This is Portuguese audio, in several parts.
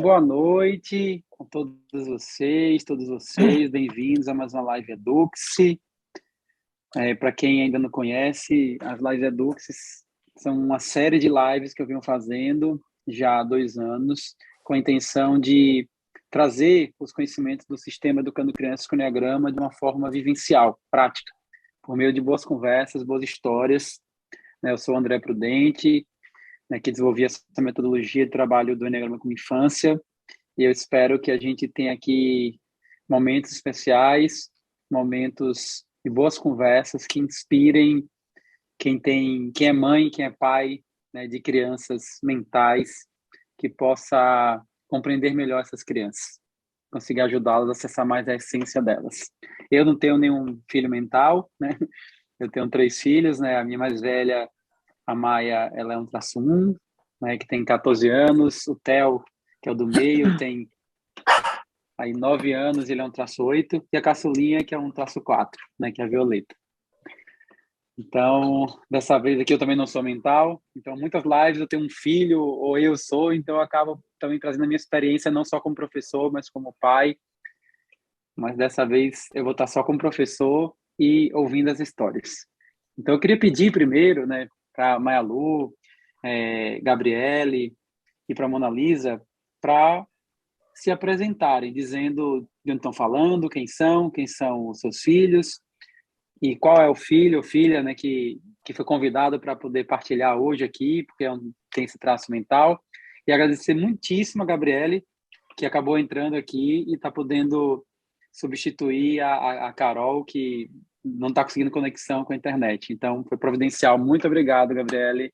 Boa noite com todos vocês, bem-vindos a mais uma Live Eduque-se. Para quem ainda não conhece, as Lives Eduque-se são uma série de lives que eu venho fazendo já há 2 anos, com a intenção de trazer os conhecimentos do sistema Educando Crianças com Enneagrama de uma forma vivencial, prática, por meio de boas conversas, boas histórias. Eu sou o André Prudente, que desenvolvi essa metodologia de trabalho do Enneagrama com Infância, e eu espero que a gente tenha aqui momentos especiais, momentos de boas conversas que inspirem quem é mãe, quem é pai, de crianças mentais, que possa compreender melhor essas crianças, conseguir ajudá-las a acessar mais a essência delas. Eu não tenho nenhum filho mental, Eu tenho 3 filhos, A minha mais velha, a Maia, ela é um traço 1, que tem 14 anos. O Theo, que é o do meio, tem aí 9 anos, ele é um traço 8. E a caçulinha, que é um traço 4, que é a Violeta. Então, dessa vez aqui eu também não sou mental. Então, muitas lives eu tenho um filho, ou eu sou, então eu acabo também trazendo a minha experiência, não só como professor, mas como pai. Mas dessa vez eu vou estar só como professor e ouvindo as histórias. Então, eu queria pedir primeiro, para Maia Lu, Gabriele e para Mona Lisa, para se apresentarem, dizendo de onde estão falando, quem são os seus filhos, e qual é o filho ou filha, que foi convidado para poder partilhar hoje aqui, porque tem esse traço mental. E agradecer muitíssimo a Gabriele, que acabou entrando aqui e está podendo substituir a Carol, que não está conseguindo conexão com a internet. Então, foi providencial. Muito obrigado, Gabriele.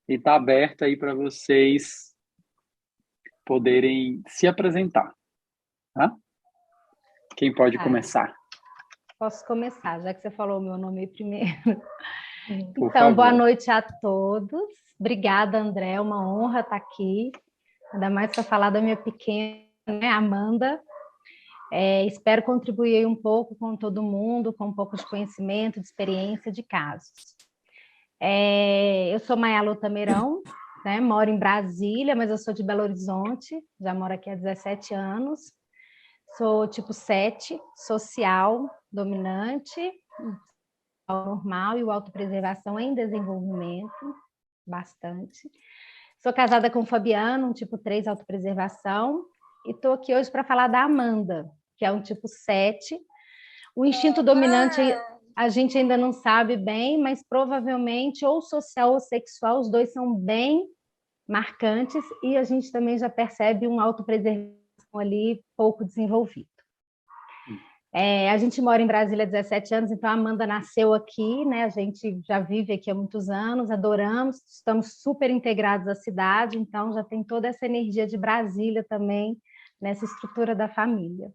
E está aberto aí para vocês poderem se apresentar. Tá? Quem pode começar? Posso começar, já que você falou o meu nome primeiro. Por favor. Boa noite a todos. Obrigada, André. É uma honra estar aqui. Ainda mais para falar da minha pequena, Amanda. Espero contribuir um pouco com todo mundo, com um pouco de conhecimento, de experiência, de casos. Eu sou Maia Lu Tameirão, moro em Brasília, mas eu sou de Belo Horizonte, já moro aqui há 17 anos. Sou tipo 7, social, dominante, normal e o autopreservação em desenvolvimento, bastante. Sou casada com o Fabiano, um tipo 3, autopreservação, e estou aqui hoje para falar da Amanda, que é um tipo 7. O instinto dominante a gente ainda não sabe bem, mas provavelmente ou social ou sexual, os dois são bem marcantes, e a gente também já percebe um autopreservação ali pouco desenvolvido. A gente mora em Brasília há 17 anos, então a Amanda nasceu aqui, A gente já vive aqui há muitos anos, adoramos, estamos super integrados à cidade, então já tem toda essa energia de Brasília também nessa estrutura da família.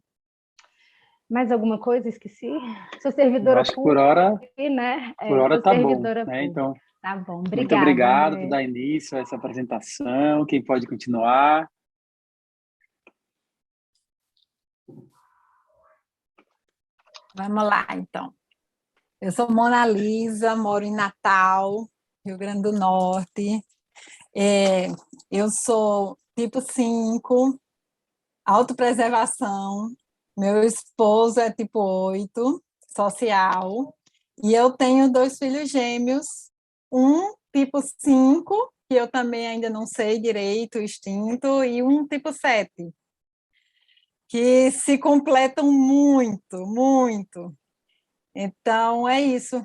Mais alguma coisa? Esqueci? Sou servidora acho que por hora, por hora tá bom, Então, tá bom. Obrigada, muito obrigado André. por dar início a essa apresentação. Quem pode continuar? Vamos lá, então. Eu sou Mona Lisa, moro em Natal, Rio Grande do Norte. Eu sou tipo 5, autopreservação. Meu esposo é tipo 8, social. E eu tenho 2 filhos gêmeos, um tipo 5, que eu também ainda não sei direito o instinto, e um tipo 7, que se completam muito, muito. Então, é isso.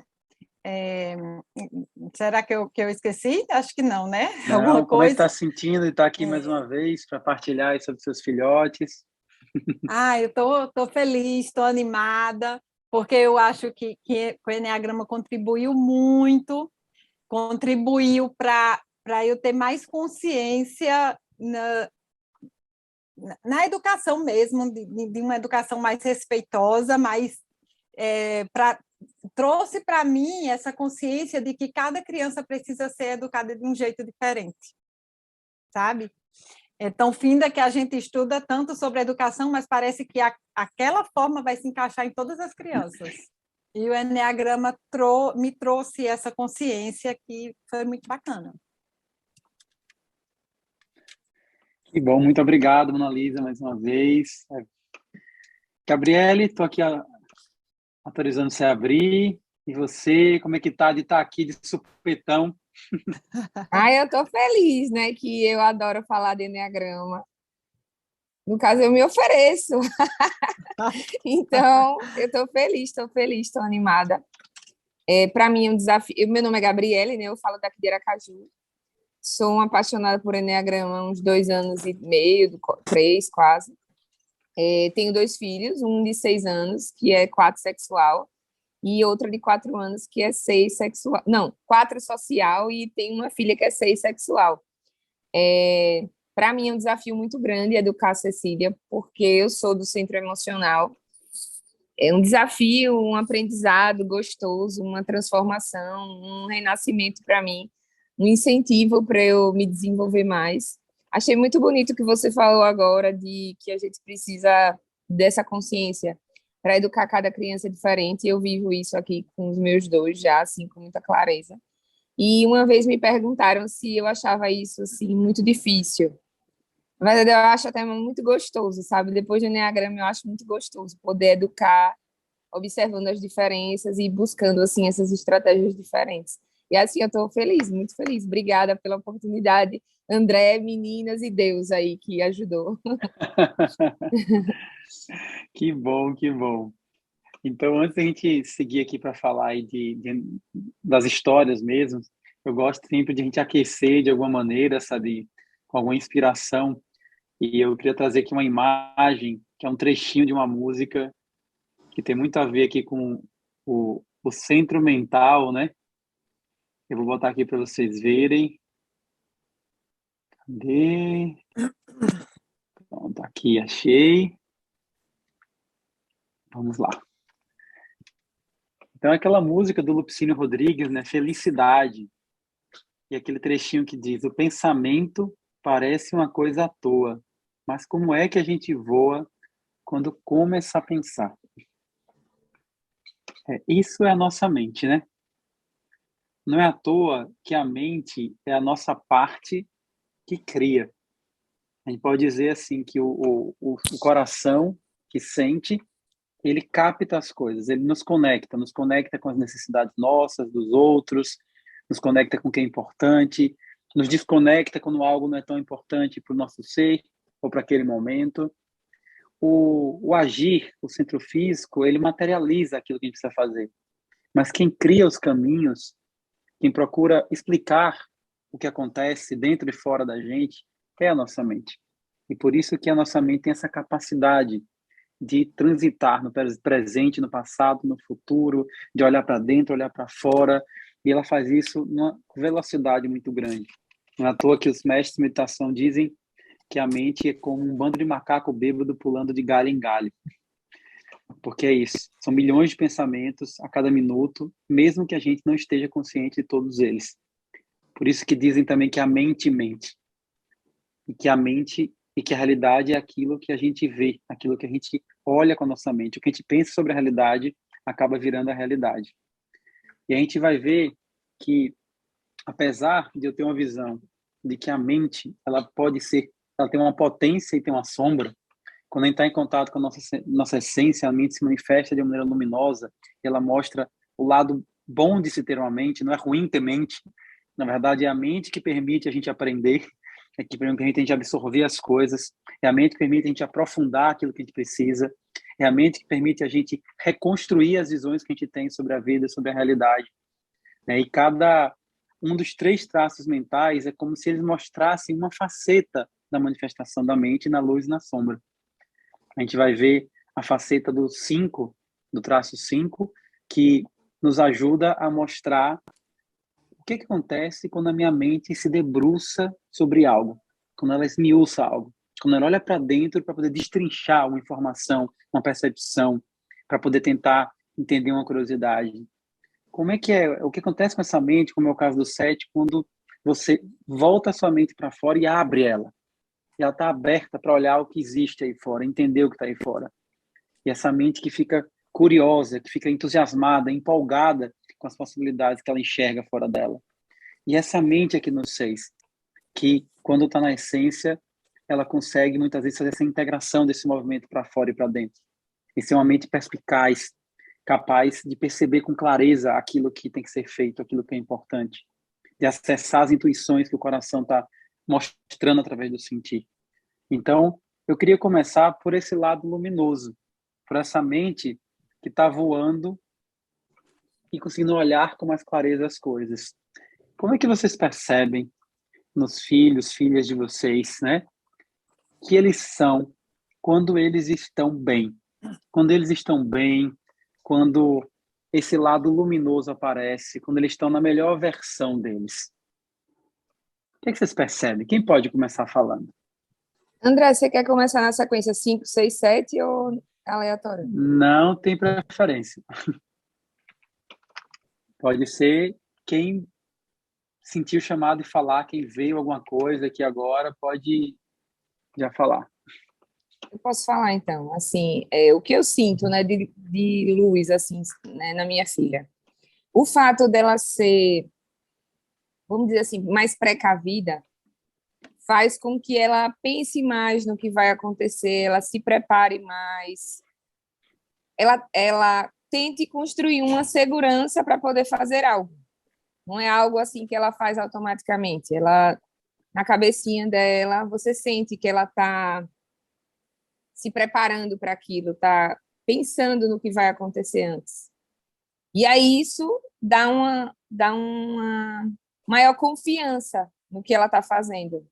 Será que eu esqueci? Acho que não, né? Não, Alguma como é que coisa? está se sentindo de estar aqui mais uma vez para partilhar aí sobre seus filhotes? Eu estou feliz, estou animada, porque eu acho que o Enneagrama contribuiu para eu ter mais consciência na educação mesmo, de uma educação mais respeitosa, trouxe para mim essa consciência de que cada criança precisa ser educada de um jeito diferente, sabe? Então, finda que a gente estuda tanto sobre educação, mas parece que aquela forma vai se encaixar em todas as crianças. E o Enneagrama me trouxe essa consciência que foi muito bacana. Que bom, muito obrigado, Mona Lisa, mais uma vez. Gabriele, estou aqui autorizando você a abrir. E você, como é que tá de estar aqui de supetão? Eu tô feliz, né? Que eu adoro falar de enneagrama. No caso, eu me ofereço. Então, eu tô feliz, tô animada. Para mim é um desafio. Meu nome é Gabriele, né? Eu falo daqui de Aracaju. Sou uma apaixonada por enneagrama há uns 2 anos e meio, 3 quase. Tenho 2 filhos, um de 6 anos, que é 4 sexual, e outra de 4 anos, que é 6 sexual. Não, 4 social, e tenho uma filha que é 6 sexual. Para mim é um desafio muito grande educar a Cecília, porque eu sou do centro emocional. É um desafio, um aprendizado gostoso, uma transformação, um renascimento para mim, um incentivo para eu me desenvolver mais. Achei muito bonito o que você falou agora de que a gente precisa dessa consciência para educar cada criança diferente. Eu vivo isso aqui com os meus dois já, assim, com muita clareza. E uma vez me perguntaram se eu achava isso assim muito difícil. Na verdade, eu acho até muito gostoso, sabe? Depois do Enneagrama, eu acho muito gostoso poder educar, observando as diferenças e buscando assim essas estratégias diferentes. E assim eu estou feliz, muito feliz. Obrigada pela oportunidade, André, meninas e Deus aí que ajudou. Que bom, que bom. Então, antes da gente seguir aqui para falar aí das histórias mesmo, eu gosto sempre de a gente aquecer de alguma maneira, sabe, com alguma inspiração. E eu queria trazer aqui uma imagem, que é um trechinho de uma música que tem muito a ver aqui com o centro mental, né? Eu vou botar aqui para vocês verem. Cadê? Pronto, aqui, achei. Vamos lá. Então, é aquela música do Lupicínio Rodrigues, né? Felicidade. E aquele trechinho que diz: o pensamento parece uma coisa à toa, mas como é que a gente voa quando começa a pensar? Isso é a nossa mente, né? Não é à toa que a mente é a nossa parte que cria. A gente pode dizer assim que o coração que sente, ele capta as coisas, ele nos conecta com as necessidades nossas, dos outros, nos conecta com o que é importante, nos desconecta quando algo não é tão importante para o nosso ser ou para aquele momento. O agir, o centro físico, ele materializa aquilo que a gente precisa fazer. Mas quem cria os caminhos, quem procura explicar o que acontece dentro e fora da gente, é a nossa mente. E por isso que a nossa mente tem essa capacidade de transitar no presente, no passado, no futuro, de olhar para dentro, olhar para fora, e ela faz isso numa velocidade muito grande. Não é à toa que os mestres de meditação dizem que a mente é como um bando de macaco bêbado pulando de galho em galho. Porque é isso, são milhões de pensamentos a cada minuto, mesmo que a gente não esteja consciente de todos eles. Por isso que dizem também que a mente mente. E que a realidade é aquilo que a gente vê, aquilo que a gente olha com a nossa mente. O que a gente pensa sobre a realidade acaba virando a realidade. E a gente vai ver que, apesar de eu ter uma visão de que a mente, ela tem uma potência e tem uma sombra, quando a gente está em contato com a nossa essência, a mente se manifesta de uma maneira luminosa, e ela mostra o lado bom de se ter uma mente, não é ruim ter mente, na verdade é a mente que permite a gente aprender, é que permite a gente absorver as coisas, é a mente que permite a gente aprofundar aquilo que a gente precisa, é a mente que permite a gente reconstruir as visões que a gente tem sobre a vida, sobre a realidade. Né? E cada um dos 3 traços mentais é como se eles mostrassem uma faceta da manifestação da mente na luz e na sombra. A gente vai ver a faceta do 5, do traço 5, que nos ajuda a mostrar o que acontece quando a minha mente se debruça sobre algo, quando ela esmiuça algo, quando ela olha para dentro para poder destrinchar uma informação, uma percepção, para poder tentar entender uma curiosidade. Como é que é? O que acontece com essa mente, como é o caso do 7, quando você volta a sua mente para fora e abre ela? E ela está aberta para olhar o que existe aí fora, entender o que está aí fora. E essa mente que fica curiosa, que fica entusiasmada, empolgada com as possibilidades que ela enxerga fora dela. E essa mente aqui no 6, que quando está na essência, ela consegue muitas vezes fazer essa integração desse movimento para fora e para dentro. E ser uma mente perspicaz, capaz de perceber com clareza aquilo que tem que ser feito, aquilo que é importante, de acessar as intuições que o coração está mostrando através do sentir. Então, eu queria começar por esse lado luminoso, por essa mente que está voando e conseguindo olhar com mais clareza as coisas. Como é que vocês percebem nos filhos, filhas de vocês, né, que eles são quando eles estão bem? Quando eles estão bem, quando esse lado luminoso aparece, quando eles estão na melhor versão deles. O que é que vocês percebem? Quem pode começar falando? André, você quer começar na sequência 5, 6, 7 ou aleatório? Não tem preferência. Pode ser quem sentiu o chamado e falar, quem veio alguma coisa aqui agora, pode já falar. Eu posso falar, então, assim, o que eu sinto, né, de luz, assim, né, na minha filha. O fato dela ser, vamos dizer assim, mais precavida, faz com que ela pense mais no que vai acontecer, ela se prepare mais, ela tente construir uma segurança para poder fazer algo. Não é algo assim que ela faz automaticamente. Ela, na cabecinha dela, você sente que ela está se preparando para aquilo, está pensando no que vai acontecer antes. E aí isso dá uma maior confiança no que ela está fazendo.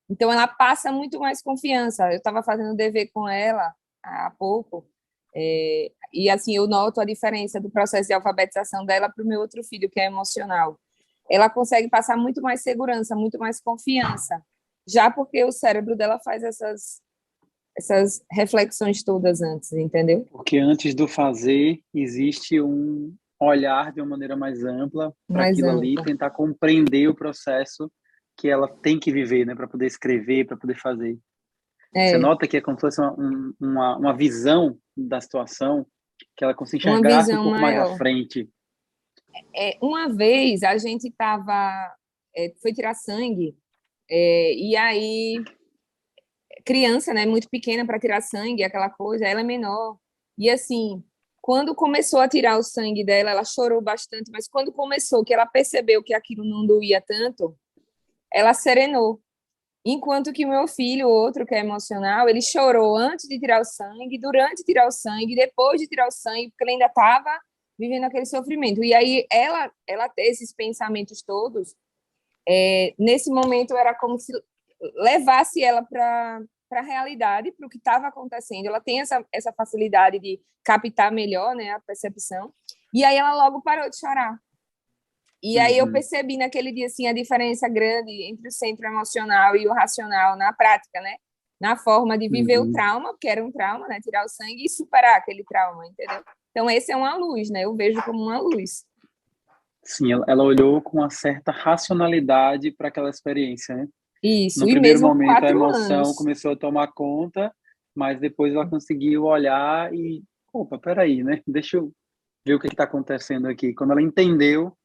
Então, ela passa muito mais confiança. Eu estava fazendo dever com ela há pouco, e assim, eu noto a diferença do processo de alfabetização dela para o meu outro filho, que é emocional. Ela consegue passar muito mais segurança, muito mais confiança, já porque o cérebro dela faz essas reflexões todas antes, entendeu? Porque antes do fazer, existe um olhar de uma maneira mais ampla para Mais aquilo ali, ampla. tentar compreender o processo que ela tem que viver, né, para poder escrever, para poder fazer. Você nota que é como se fosse uma visão da situação, que ela consegue Uma enxergar um visão pouco mais à maior. frente. Uma vez a gente foi tirar sangue, e aí criança, né, muito pequena para tirar sangue, aquela coisa, ela é menor. E assim, quando começou a tirar o sangue dela, ela chorou bastante, mas quando começou, que ela percebeu que aquilo não doía tanto, ela serenou. Enquanto que o meu filho, o outro que é emocional, ele chorou antes de tirar o sangue, durante tirar o sangue, depois de tirar o sangue, porque ele ainda estava vivendo aquele sofrimento. E aí ela ter esses pensamentos todos, nesse momento era como se levasse ela para a realidade, para o que estava acontecendo. Ela tem essa facilidade de captar melhor, né, a percepção. E aí ela logo parou de chorar. E aí eu percebi naquele dia assim a diferença grande entre o centro emocional e o racional na prática, né? Na forma de viver o trauma, porque era um trauma, né? Tirar o sangue e superar aquele trauma, entendeu? Então esse é uma luz, né? Eu vejo como uma luz. Sim, ela olhou com uma certa racionalidade para aquela experiência, né? Isso, No e primeiro mesmo com momento a 4 emoção anos. começou a tomar conta, mas depois ela conseguiu olhar e, opa, peraí, né? Deixa eu ver o que está acontecendo aqui. Quando ela entendeu,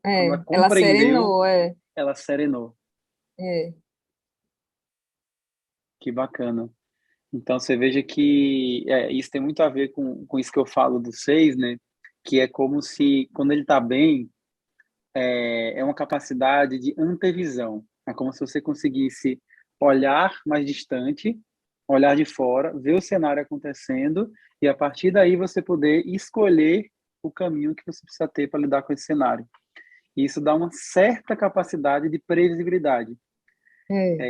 quando ela Ela compreendeu, serenou, ela serenou. é. Que bacana. Então, você veja que isso tem muito a ver com isso que eu falo do seis, né? Que é como se, quando ele está bem, é uma capacidade de antevisão. É como se você conseguisse olhar mais distante, olhar de fora, ver o cenário acontecendo e, a partir daí, você poder escolher o caminho que você precisa ter para lidar com esse cenário. E isso dá uma certa capacidade de previsibilidade.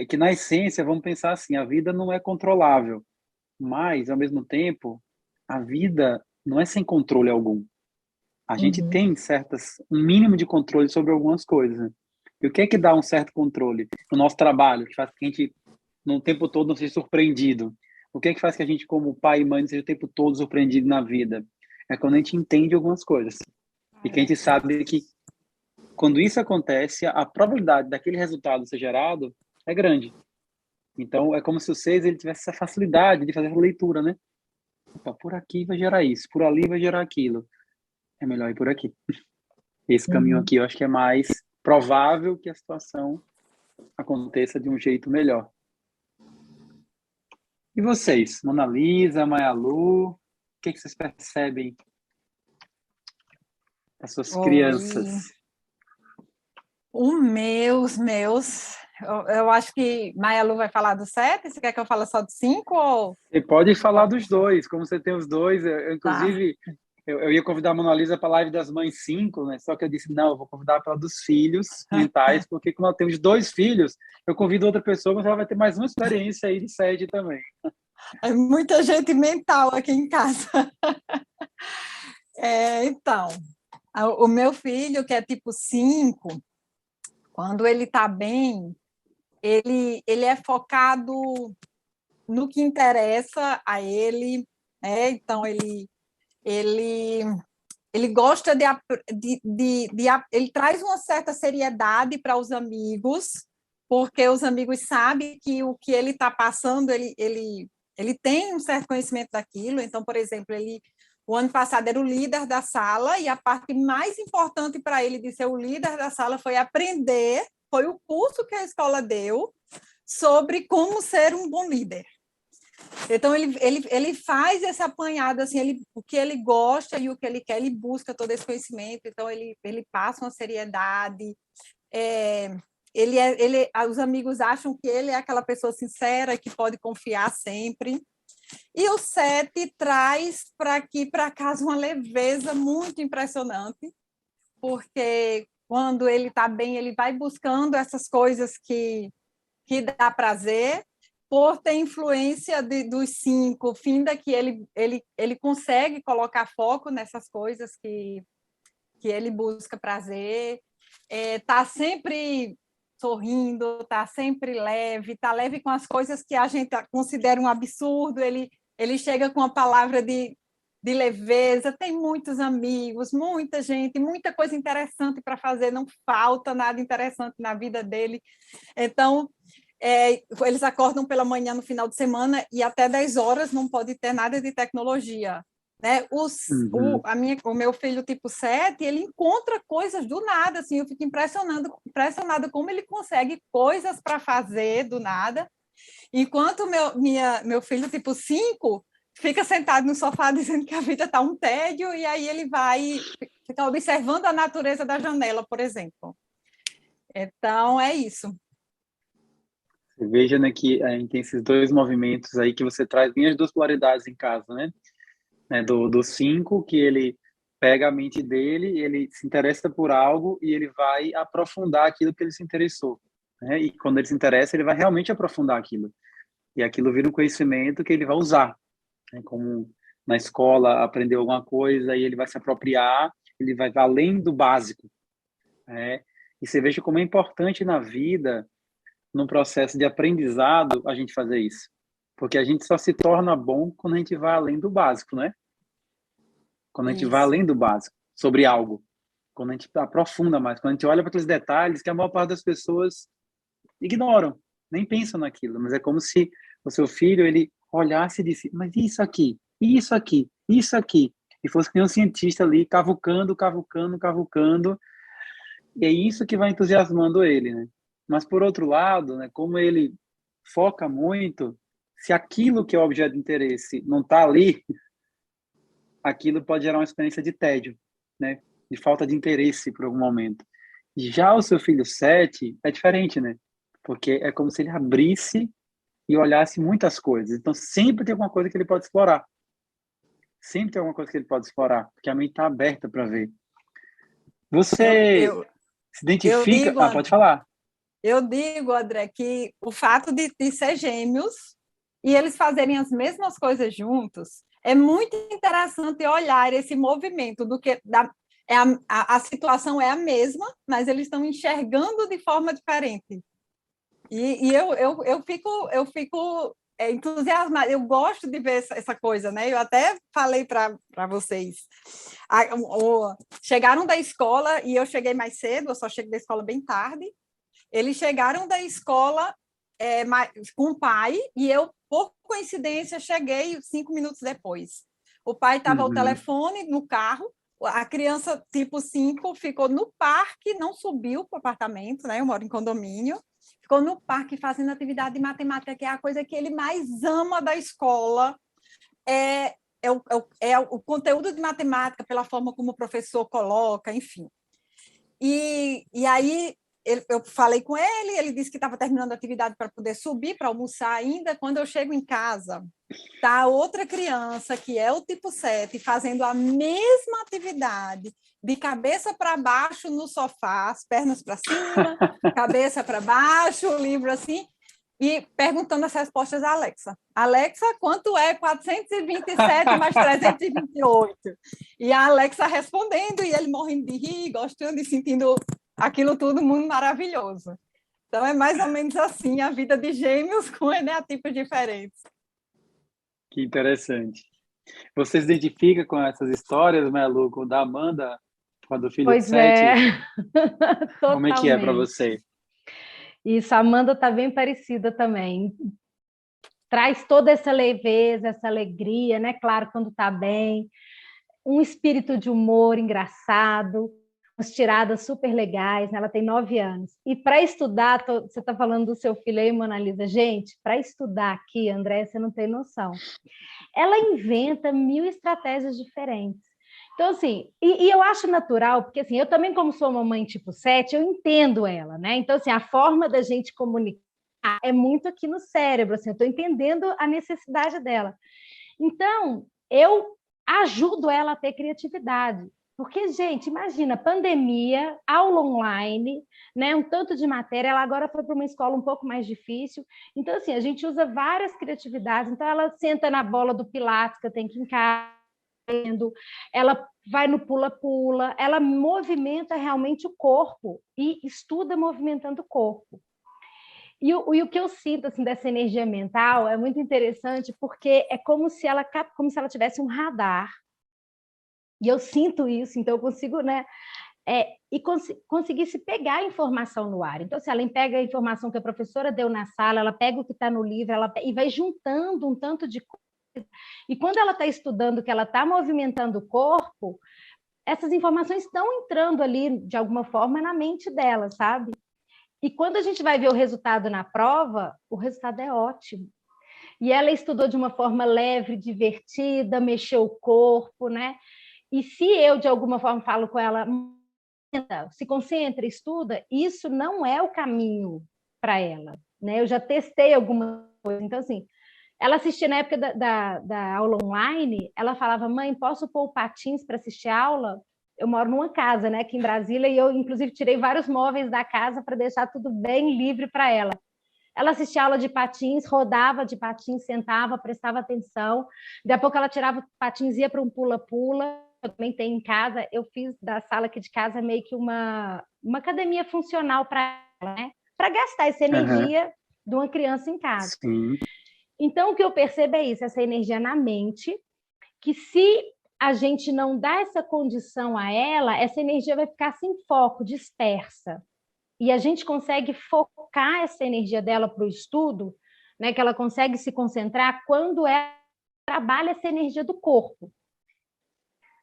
Que, na essência, vamos pensar assim, a vida não é controlável, mas, ao mesmo tempo, a vida não é sem controle algum. A gente tem um mínimo de controle sobre algumas coisas, né? E o que é que dá um certo controle? O nosso trabalho, que faz que a gente, no tempo todo, não seja surpreendido. O que é que faz que a gente, como pai e mãe, não seja o tempo todo surpreendido na vida? É quando a gente entende algumas coisas. E que a gente sabe que, quando isso acontece, a probabilidade daquele resultado ser gerado é grande. Então, é como se o seis ele tivesse essa facilidade de fazer essa leitura, né? Opa, por aqui vai gerar isso, por ali vai gerar aquilo. É melhor ir por aqui. Esse caminho aqui eu acho que é mais provável que a situação aconteça de um jeito melhor. E vocês, Mona Lisa, Maia Lu, o que vocês percebem das suas crianças? Oi. Os meus, eu acho que Maia Lu vai falar do 7, você quer que eu fale só do 5 ou... Você pode falar dos dois, como você tem os dois. Tá. Inclusive, eu ia convidar a Mona Lisa para a live das mães 5, né? Só que eu disse, não, eu vou convidar para dos filhos mentais, porque como nós temos 2 filhos, eu convido outra pessoa, mas ela vai ter mais uma experiência aí de 7 também. É muita gente mental aqui em casa. Então, o meu filho, que é tipo 5, quando ele está bem, ele é focado no que interessa a ele, né? Então, ele gosta ele traz uma certa seriedade para os amigos, porque os amigos sabem que o que ele está passando, ele tem um certo conhecimento daquilo. Então, por exemplo, o ano passado era o líder da sala, e a parte mais importante para ele de ser o líder da sala foi o curso que a escola deu sobre como ser um bom líder. Então, ele faz esse apanhado, assim, o que ele gosta e o que ele quer, ele busca todo esse conhecimento. Então, ele passa uma seriedade, os amigos acham que ele é aquela pessoa sincera que pode confiar sempre. E o 7 traz para casa uma leveza muito impressionante, porque quando ele está bem, ele vai buscando essas coisas que dá prazer, por ter influência dos 5, finda que ele consegue colocar foco nessas coisas que ele busca prazer, está sempre sorrindo, está sempre leve, está leve com as coisas que a gente considera um absurdo, ele chega com a palavra de leveza, tem muitos amigos, muita gente, muita coisa interessante para fazer, não falta nada interessante na vida dele. Então, eles acordam pela manhã no final de semana e até 10 horas não pode ter nada de tecnologia. Né? O meu filho tipo 7, ele encontra coisas do nada, assim, eu fico impressionada como ele consegue coisas para fazer do nada, enquanto meu filho tipo 5 fica sentado no sofá dizendo que a vida está um tédio, e aí ele vai ficar observando a natureza da janela, por exemplo. Então, é isso. Você veja, né, que a gente tem esses 2 movimentos aí que você traz bem as 2 polaridades em casa, né? Do 5, que ele pega a mente dele, ele se interessa por algo e ele vai aprofundar aquilo que ele se interessou, né? E quando ele se interessa, ele vai realmente aprofundar aquilo. E aquilo vira um conhecimento que ele vai usar, né? Como na escola aprendeu alguma coisa e ele vai se apropriar, ele vai além do básico, né? E você veja como é importante na vida, num processo de aprendizado, a gente fazer isso. Porque a gente só se torna bom quando a gente vai além do básico, né? Quando a gente vai além do básico, sobre algo. Quando a gente aprofunda mais, quando a gente olha para aqueles detalhes que a maior parte das pessoas ignoram, nem pensam naquilo. Mas é como se o seu filho, ele olhasse e disse, mas isso aqui, isso aqui, isso aqui. E fosse que nem um cientista ali, cavucando, cavucando, cavucando. E é isso que vai entusiasmando ele, né? Mas, por outro lado, né, como ele foca muito, se aquilo que é o objeto de interesse não está ali, aquilo pode gerar uma experiência de tédio, né? De falta de interesse por algum momento. Já o seu filho 7 é diferente, né? Porque é como se ele abrisse e olhasse muitas coisas. Então, sempre tem alguma coisa que ele pode explorar. Sempre tem alguma coisa que ele pode explorar, porque a mente está aberta para ver. Você se identifica... pode falar. Eu digo, André, que o fato de ser gêmeos e eles fazerem as mesmas coisas juntos, é muito interessante olhar esse movimento do que a situação é a mesma, mas eles estão enxergando de forma diferente. E eu fico entusiasmada. Eu gosto de ver essa coisa, né? Eu até falei para vocês. Chegaram da escola e eu cheguei mais cedo. Eu só cheguei da escola bem tarde. Eles chegaram da escola com o pai e eu, por coincidência, cheguei 5 minutos depois. O pai estava ao telefone no carro, a criança tipo 5 ficou no parque, não subiu para o apartamento, né? Eu moro em condomínio, ficou no parque fazendo atividade de matemática, que é a coisa que ele mais ama da escola, é o conteúdo de matemática, pela forma como o professor coloca, enfim. E aí eu falei com ele, ele disse que estava terminando a atividade para poder subir, para almoçar ainda. Quando eu chego em casa, está outra criança, que é o tipo 7, fazendo a mesma atividade, de cabeça para baixo no sofá, as pernas para cima, cabeça para baixo, o livro assim, e perguntando as respostas à Alexa. Alexa, quanto é 427 mais 328? E a Alexa respondendo, e ele morrendo de rir, gostando e sentindo aquilo tudo muito maravilhoso. Então, é mais ou menos assim a vida de gêmeos com eneatipos diferentes. Que interessante. Você se identifica com essas histórias, Melu, com da Amanda, com a do filho de Pois é, 7? Como é que é para totalmente. você? Isso, a Amanda está bem parecida também. Traz toda essa leveza, essa alegria, né? Claro, quando está bem. Um espírito de humor engraçado, umas tiradas super legais, né? Ela tem 9 anos. E para estudar, você está falando do seu filho aí, Mona Lisa. Gente, para estudar aqui, André, você não tem noção. Ela inventa 1000 estratégias diferentes. Então, assim, e eu acho natural, porque assim, eu também, como sou mamãe tipo 7, eu entendo ela, né? Então, assim, a forma da gente comunicar é muito aqui no cérebro, assim, eu estou entendendo a necessidade dela. Então, eu ajudo ela a ter criatividade. Porque, gente, imagina, pandemia, aula online, né? Um tanto de matéria, ela agora foi para uma escola um pouco mais difícil. Então, assim, a gente usa várias criatividades. Então, ela senta na bola do Pilates, que eu tenho que encarar, ela vai no pula-pula, ela movimenta realmente o corpo e estuda movimentando o corpo. E o que eu sinto assim, dessa energia mental é muito interessante, porque é como se ela tivesse um radar. E eu sinto isso, então eu consigo, né? Conseguisse pegar a informação no ar. Então, se ela pega a informação que a professora deu na sala, ela pega o que está no livro, e vai juntando um tanto de coisa. E quando ela está estudando, que ela está movimentando o corpo, essas informações estão entrando ali, de alguma forma, na mente dela, sabe? E quando a gente vai ver o resultado na prova, o resultado é ótimo. E ela estudou de uma forma leve, divertida, mexeu o corpo, né? E se eu, de alguma forma, falo com ela, se concentra, estuda, isso não é o caminho para ela, né? Eu já testei alguma coisa. Então, assim, ela assistia na época da aula online, ela falava, mãe, posso pôr o patins para assistir a aula? Eu moro numa casa, né, aqui em Brasília, e eu, inclusive, tirei vários móveis da casa para deixar tudo bem livre para ela. Ela assistia aula de patins, rodava de patins, sentava, prestava atenção. Daqui a pouco ela tirava o patins, ia para um pula-pula. Eu também tenho em casa. Eu fiz da sala aqui de casa meio que uma academia funcional para ela, né? Para gastar essa energia de uma criança em casa. Sim. Então, o que eu percebo é isso, essa energia na mente, que se a gente não dá essa condição a ela, essa energia vai ficar sem foco, dispersa. E a gente consegue focar essa energia dela para o estudo, né, que ela consegue se concentrar quando ela trabalha essa energia do corpo.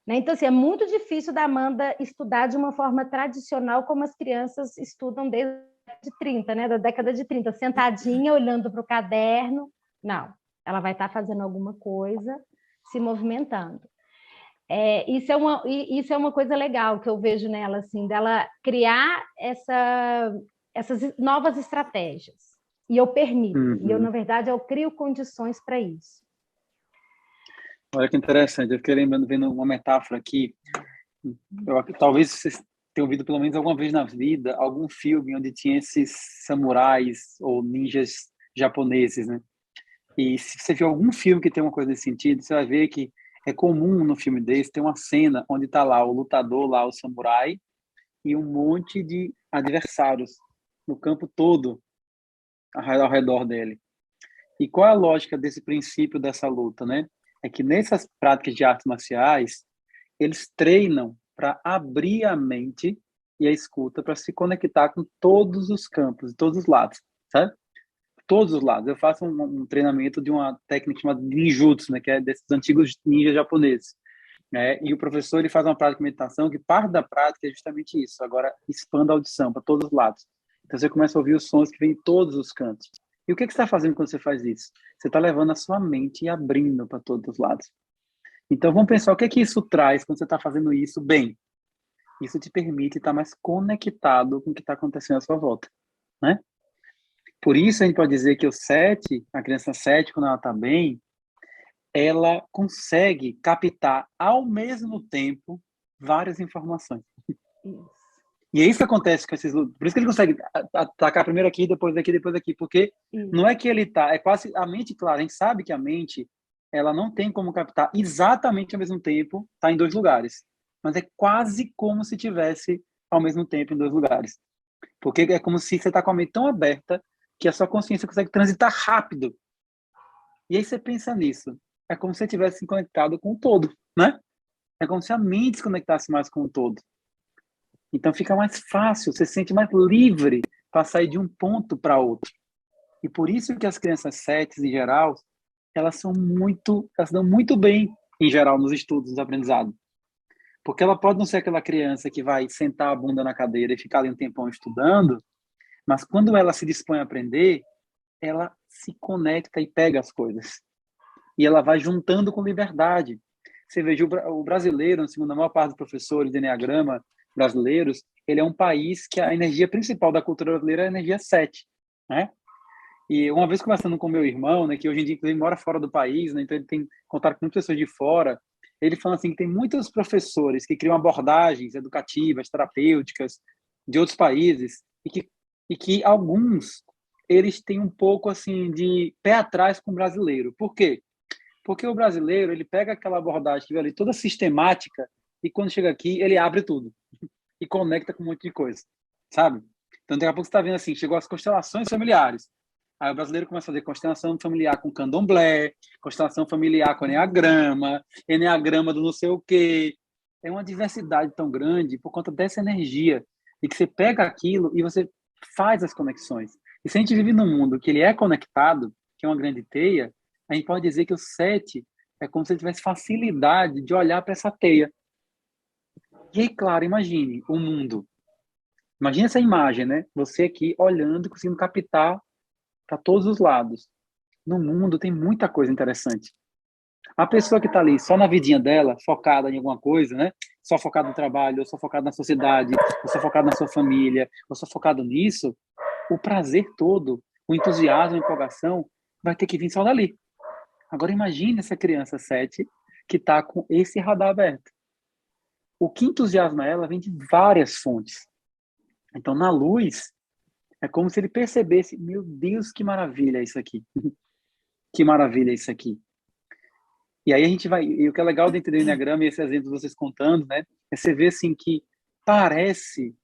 Né? Então, assim, é muito difícil da Amanda estudar de uma forma tradicional, como as crianças estudam desde de 30, né, da década de 30, sentadinha, olhando para o caderno. Não, ela vai estar fazendo alguma coisa, se movimentando. Isso é uma coisa legal que eu vejo nela, assim, dela criar essas novas estratégias. E eu permito. E eu, na verdade, eu crio condições para isso. Olha que interessante. Eu fiquei vendo uma metáfora aqui. Talvez vocês tenham ouvido pelo menos alguma vez na vida algum filme onde tinha esses samurais ou ninjas japoneses, né? E se você viu algum filme que tem uma coisa nesse sentido, você vai ver que é comum no filme desse ter uma cena onde está lá o lutador, lá o samurai, e um monte de adversários no campo todo ao redor dele. E qual é a lógica desse princípio dessa luta, né? É que nessas práticas de artes marciais, eles treinam para abrir a mente e a escuta para se conectar com todos os campos, todos os lados, sabe? Todos os lados. Eu faço um treinamento de uma técnica chamada ninjutsu, né, que é desses antigos ninjas japoneses. E o professor ele faz uma prática de meditação que parte da prática é justamente isso. Agora, expanda a audição para todos os lados. Então você começa a ouvir os sons que vêm em todos os cantos. E o que você está fazendo quando você faz isso? Você está levando a sua mente e abrindo para todos os lados. Então vamos pensar o que isso traz quando você está fazendo isso bem. Isso te permite estar mais conectado com o que está acontecendo à sua volta, né? Por isso a gente pode dizer que a criança 7, quando ela está bem, ela consegue captar ao mesmo tempo várias informações. Isso. E é isso que acontece com esses... Por isso que ele consegue atacar primeiro aqui, depois aqui, porque não é que ele tá... É quase a mente, claro, a gente sabe que a mente, ela não tem como captar exatamente ao mesmo tempo, tá em dois lugares. Mas é quase como se tivesse ao mesmo tempo em dois lugares. Porque é como se você tá com a mente tão aberta que a sua consciência consegue transitar rápido. E aí você pensa nisso. É como se você tivesse se conectado com o todo, né? É como se a mente se conectasse mais com o todo. Então fica mais fácil, você se sente mais livre para sair de um ponto para outro. E por isso que as crianças 7, em geral, elas dão muito bem, em geral, nos estudos, nos aprendizados. Porque ela pode não ser aquela criança que vai sentar a bunda na cadeira e ficar ali um tempão estudando, mas quando ela se dispõe a aprender, ela se conecta e pega as coisas. E ela vai juntando com liberdade. Você veja, o brasileiro, segundo a maior parte dos professores de Enneagrama brasileiros, ele é um país que a energia principal da cultura brasileira é a energia 7, né? E uma vez conversando com meu irmão, né, que hoje em dia inclusive mora fora do país, né, então ele tem contato com muitas pessoas de fora, ele fala assim que tem muitos professores que criam abordagens educativas, terapêuticas de outros países e que alguns eles têm um pouco assim de pé atrás com o brasileiro. Por quê? Porque o brasileiro, ele pega aquela abordagem que vem ali toda sistemática e quando chega aqui, ele abre tudo e conecta com um monte de coisa, sabe? Então, daqui a pouco você está vendo assim, chegou as constelações familiares. Aí o brasileiro começa a fazer constelação familiar com candomblé, constelação familiar com enneagrama, enneagrama do não sei o quê. É uma diversidade tão grande por conta dessa energia e que você pega aquilo e você faz as conexões. E se a gente vive num mundo que ele é conectado, que é uma grande teia, a gente pode dizer que o 7 é como se ele tivesse facilidade de olhar para essa teia. E aí, claro, imagine o mundo. Imagine essa imagem, né? Você aqui olhando, conseguindo captar para todos os lados. No mundo tem muita coisa interessante. A pessoa que está ali só na vidinha dela, focada em alguma coisa, né? Só focada no trabalho, ou só focada na sociedade, ou só focada na sua família, ou só focado nisso, o prazer todo, o entusiasmo, a empolgação, vai ter que vir só dali. Agora imagine essa criança 7 que está com esse radar aberto. O que entusiasma ela vem de várias fontes. Então, na luz, é como se ele percebesse, meu Deus, que maravilha isso aqui. Que maravilha isso aqui. E aí a gente vai, e o que é legal de entender o Enneagrama e esse exemplo de vocês contando, né, é você ver assim que parece,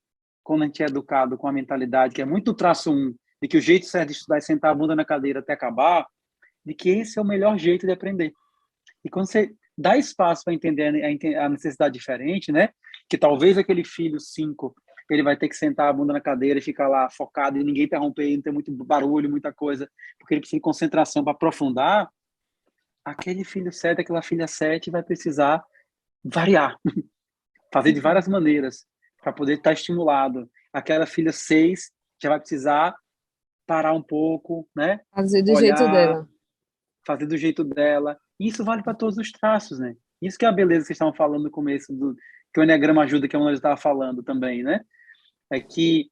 quando a gente é educado com a mentalidade que é muito traço 1, de que o jeito certo de estudar é sentar a bunda na cadeira até acabar, de que esse é o melhor jeito de aprender. E quando você dá espaço para entender a necessidade diferente, né, que talvez aquele filho 5 ele vai ter que sentar a bunda na cadeira e ficar lá focado e ninguém interromper, não ter muito barulho, muita coisa, porque ele precisa de concentração para aprofundar. Aquele filho 7, aquela filha 7 vai precisar variar, fazer de várias maneiras para poder estar estimulado. Aquela filha 6 já vai precisar parar um pouco, né? Fazer do jeito Olhar, dela. fazer do jeito dela. Isso vale para todos os traços, né? Isso que é a beleza que vocês estavam falando no começo, que o Enneagrama ajuda, que a Mona estava falando também, né? É que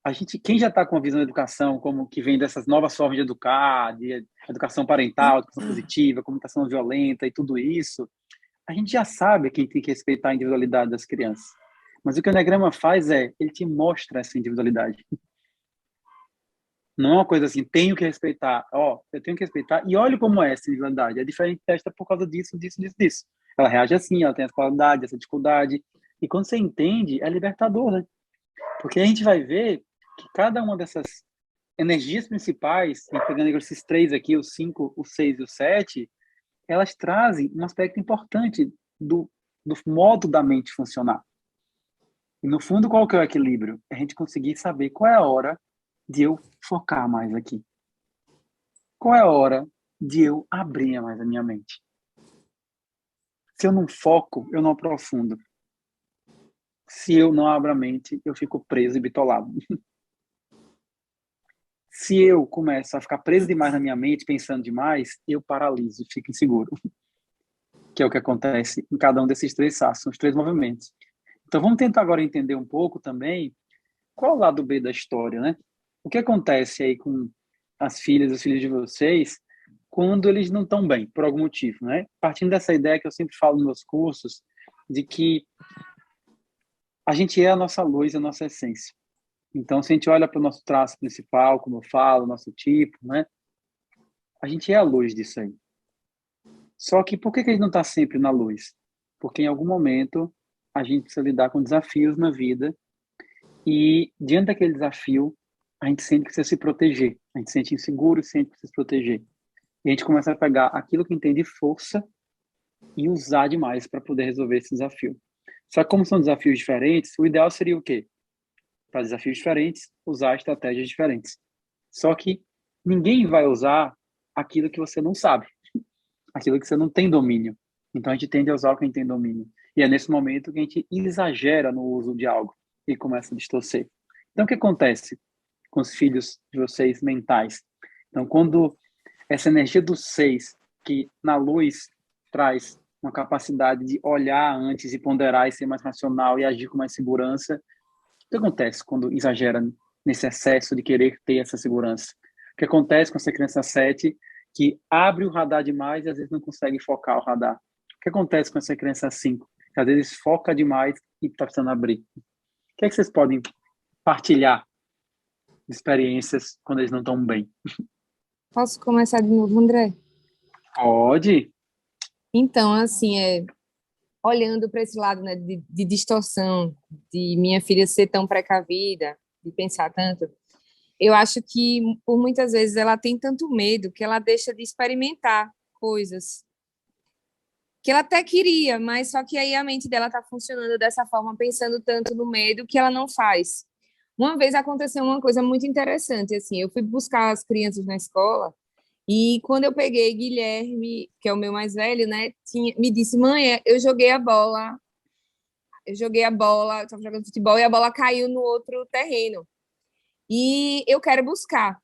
a gente, quem já está com a visão da educação, como que vem dessas novas formas de educar, de educação parental, educação positiva, comunicação não violenta e tudo isso, a gente já sabe que a gente tem que respeitar a individualidade das crianças. Mas o que o Enneagrama faz ele te mostra essa individualidade. Não é uma coisa assim, tenho que respeitar. Eu tenho que respeitar e olha como é essa individualidade. É diferente desta por causa disso, disso, disso, disso. Ela reage assim, ela tem essa qualidade, essa dificuldade. E quando você entende, é libertador, né? Porque a gente vai ver que cada uma dessas energias principais, pegando esses três aqui, o 5, o 6 e o 7, elas trazem um aspecto importante do modo da mente funcionar. E no fundo, qual que é o equilíbrio? É a gente conseguir saber qual é a hora de eu focar mais aqui. Qual é a hora de eu abrir mais a minha mente? Se eu não foco, eu não aprofundo. Se eu não abro a mente, eu fico preso e bitolado. Se eu começo a ficar preso demais na minha mente, pensando demais, eu paraliso e fico inseguro, que é o que acontece em cada um desses três passos, são os três movimentos. Então, vamos tentar agora entender um pouco também qual é o lado B da história, né? O que acontece aí com as filhas e os filhos de vocês quando eles não estão bem, por algum motivo, né? Partindo dessa ideia que eu sempre falo nos meus cursos, de que a gente é a nossa luz, a nossa essência. Então, se a gente olha para o nosso traço principal, como eu falo, nosso tipo, né? A gente é a luz disso aí. Só que por que a gente não está sempre na luz? Porque em algum momento a gente precisa lidar com desafios na vida e, diante daquele desafio, a gente sente que precisa se proteger. A gente se sente inseguro e sente que precisa se proteger. E a gente começa a pegar aquilo que tem de força e usar demais para poder resolver esse desafio. Só que como são desafios diferentes, o ideal seria o quê? Para desafios diferentes, usar estratégias diferentes. Só que ninguém vai usar aquilo que você não sabe, aquilo que você não tem domínio. Então a gente tende a usar o que a gente tem domínio. E é nesse momento que a gente exagera no uso de algo e começa a distorcer. Então o que acontece com os filhos de vocês mentais? Então quando essa energia do 6, que na luz traz uma capacidade de olhar antes e ponderar e ser mais racional e agir com mais segurança, o que acontece quando exagera nesse excesso de querer ter essa segurança? O que acontece com essa criança 7 que abre o radar demais e às vezes não consegue focar o radar? O que acontece com essa criança 5 que às vezes foca demais e está precisando abrir? O que é que vocês podem partilhar de experiências quando eles não estão bem? Posso começar de novo, André? Pode. Então, assim, olhando para esse lado, né, de distorção, de minha filha ser tão precavida, de pensar tanto, eu acho que, por muitas vezes, ela tem tanto medo que ela deixa de experimentar coisas que ela até queria, mas só que aí a mente dela está funcionando dessa forma, pensando tanto no medo, que ela não faz. Uma vez aconteceu uma coisa muito interessante, assim, eu fui buscar as crianças na escola e quando eu peguei Guilherme, que é o meu mais velho, né, me disse, mãe, eu estava jogando futebol e a bola caiu no outro terreno e eu quero buscar.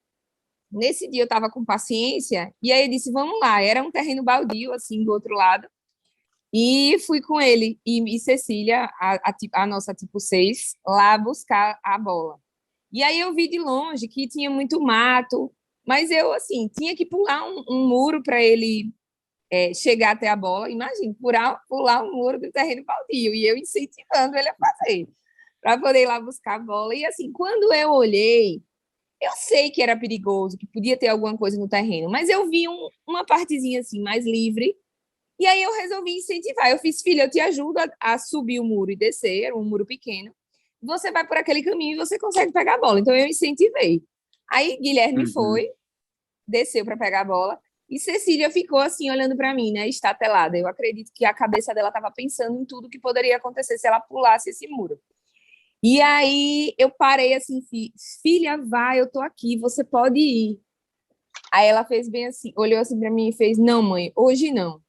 Nesse dia eu estava com paciência e aí eu disse, vamos lá, era um terreno baldio, assim, do outro lado, e fui com ele e Cecília, a nossa tipo 6, lá buscar a bola. E aí eu vi de longe que tinha muito mato, mas eu, assim, tinha que pular um muro para ele chegar até a bola. Imagina, pular um muro do terreno baldio. E eu incentivando ele a fazer, para poder ir lá buscar a bola. E, assim, quando eu olhei, eu sei que era perigoso, que podia ter alguma coisa no terreno, mas eu vi uma partezinha, assim, mais livre. E aí eu resolvi incentivar. Eu fiz, filha, eu te ajudo a subir o muro e descer, era um muro pequeno. Você vai por aquele caminho e você consegue pegar a bola. Então eu incentivei. Aí Guilherme foi, desceu para pegar a bola e Cecília ficou assim olhando para mim, né, estatelada. Eu acredito que a cabeça dela estava pensando em tudo que poderia acontecer se ela pulasse esse muro. E aí eu parei assim, filha, vai, eu tô aqui, você pode ir. Aí ela fez bem assim, olhou assim para mim e fez, não, mãe, hoje não.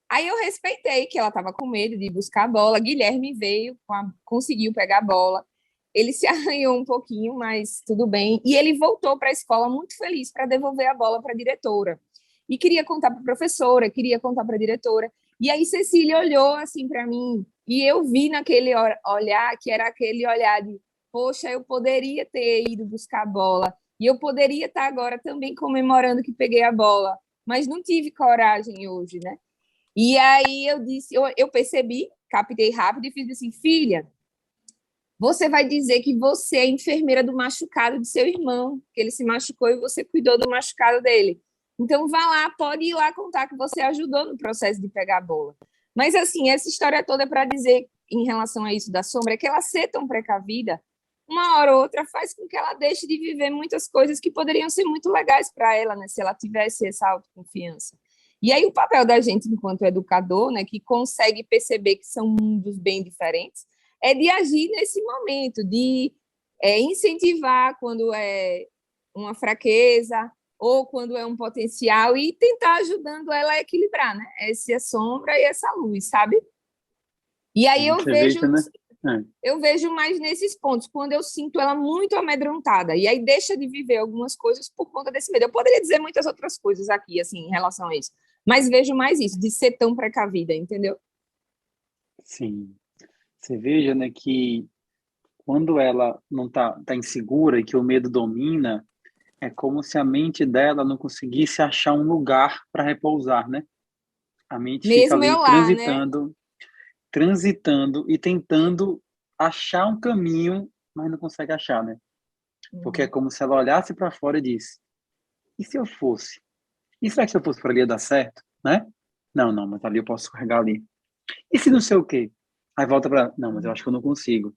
Aí eu respeitei que ela estava com medo de buscar a bola. Guilherme veio, conseguiu pegar a bola. Ele se arranhou um pouquinho, mas tudo bem. E ele voltou para a escola muito feliz para devolver a bola para a diretora. E queria contar para a professora, queria contar para a diretora. E aí Cecília olhou assim para mim e eu vi naquele olhar que era aquele olhar de, poxa, eu poderia ter ido buscar a bola e eu poderia estar agora também comemorando que peguei a bola, mas não tive coragem hoje, né? E aí eu disse, eu percebi, captei rápido e fiz assim, filha, você vai dizer que você é enfermeira do machucado de seu irmão, que ele se machucou e você cuidou do machucado dele. Então vá lá, pode ir lá contar que você ajudou no processo de pegar a bola. Mas assim, essa história toda é para dizer, em relação a isso da sombra, é que ela ser tão precavida, uma hora ou outra faz com que ela deixe de viver muitas coisas que poderiam ser muito legais para ela, né, se ela tivesse essa autoconfiança. E aí o papel da gente, enquanto educador, né, que consegue perceber que são mundos bem diferentes, é de agir nesse momento, de incentivar quando é uma fraqueza ou quando é um potencial e tentar ajudando ela a equilibrar, né? Essa sombra e essa luz, sabe? E aí eu vejo... Né? É. Eu vejo mais nesses pontos, quando eu sinto ela muito amedrontada, e aí deixa de viver algumas coisas por conta desse medo. Eu poderia dizer muitas outras coisas aqui, assim, em relação a isso, mas vejo mais isso, de ser tão precavida, entendeu? Sim. Você veja, né, que quando ela não tá insegura e que o medo domina, é como se a mente dela não conseguisse achar um lugar para repousar, né? A mente fica Mesmo ali eu lá, né? transitando e tentando achar um caminho, mas não consegue achar, né? Porque é Uhum. como se ela olhasse para fora e disse: e se eu fosse? E será que se eu fosse para ali ia dar certo, né? Não, não, mas ali eu posso carregar ali. E se não sei o quê? Aí volta para, não, mas eu acho que eu não consigo.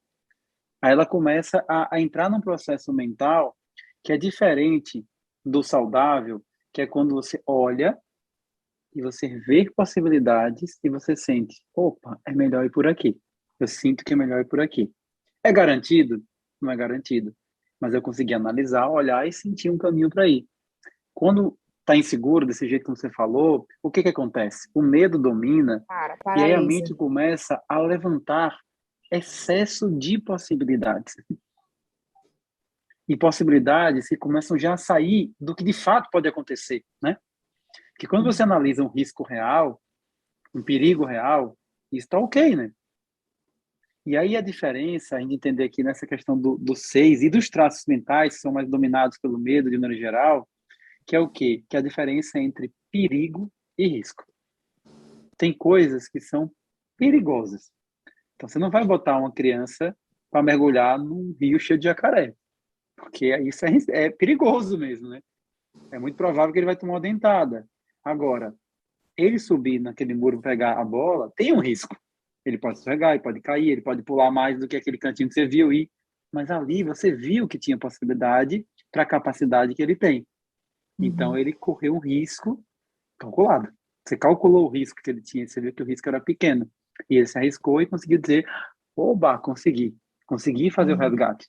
Aí ela começa a entrar num processo mental que é diferente do saudável, que é quando você olha e você vê possibilidades e você sente, opa, é melhor ir por aqui. Eu sinto que é melhor ir por aqui. É garantido? Não é garantido. Mas eu consegui analisar, olhar e sentir um caminho para ir. Quando está inseguro, desse jeito que você falou, o que que acontece? O medo domina e aí a Paralisa. mente começa a levantar excesso de possibilidades. E possibilidades que começam já a sair do que de fato pode acontecer, né? Porque quando você analisa um risco real, um perigo real, isso está ok, né? E aí a diferença, a gente entender aqui nessa questão do seis e dos traços mentais, que são mais dominados pelo medo, de maneira geral, que é o quê? Que é a diferença entre perigo e risco. Tem coisas que são perigosas. Então, você não vai botar uma criança para mergulhar num rio cheio de jacaré, porque isso é perigoso mesmo, né? É muito provável que ele vai tomar uma dentada. Agora, ele subir naquele muro pegar a bola, tem um risco. Ele pode escorregar, ele pode cair, ele pode pular mais do que aquele cantinho que você viu ir. Mas ali você viu que tinha possibilidade para a capacidade que ele tem. Então, ele correu um risco calculado. Você calculou o risco que ele tinha, você viu que o risco era pequeno. E ele se arriscou e conseguiu dizer, oba, consegui. Consegui fazer o resgate.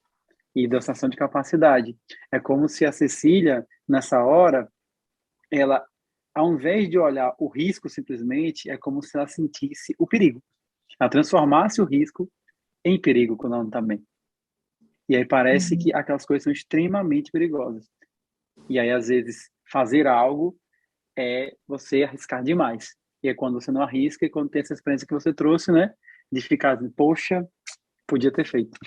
E deu sensação de capacidade. É como se a Cecília, nessa hora, ela, ao invés de olhar o risco simplesmente, é como se ela sentisse o perigo. Ela transformasse o risco em perigo quando ela não está bem. E aí parece que aquelas coisas são extremamente perigosas. E aí, às vezes, fazer algo é você arriscar demais. E é quando você não arrisca e quando tem essa experiência que você trouxe, né? De ficar assim, poxa, podia ter feito.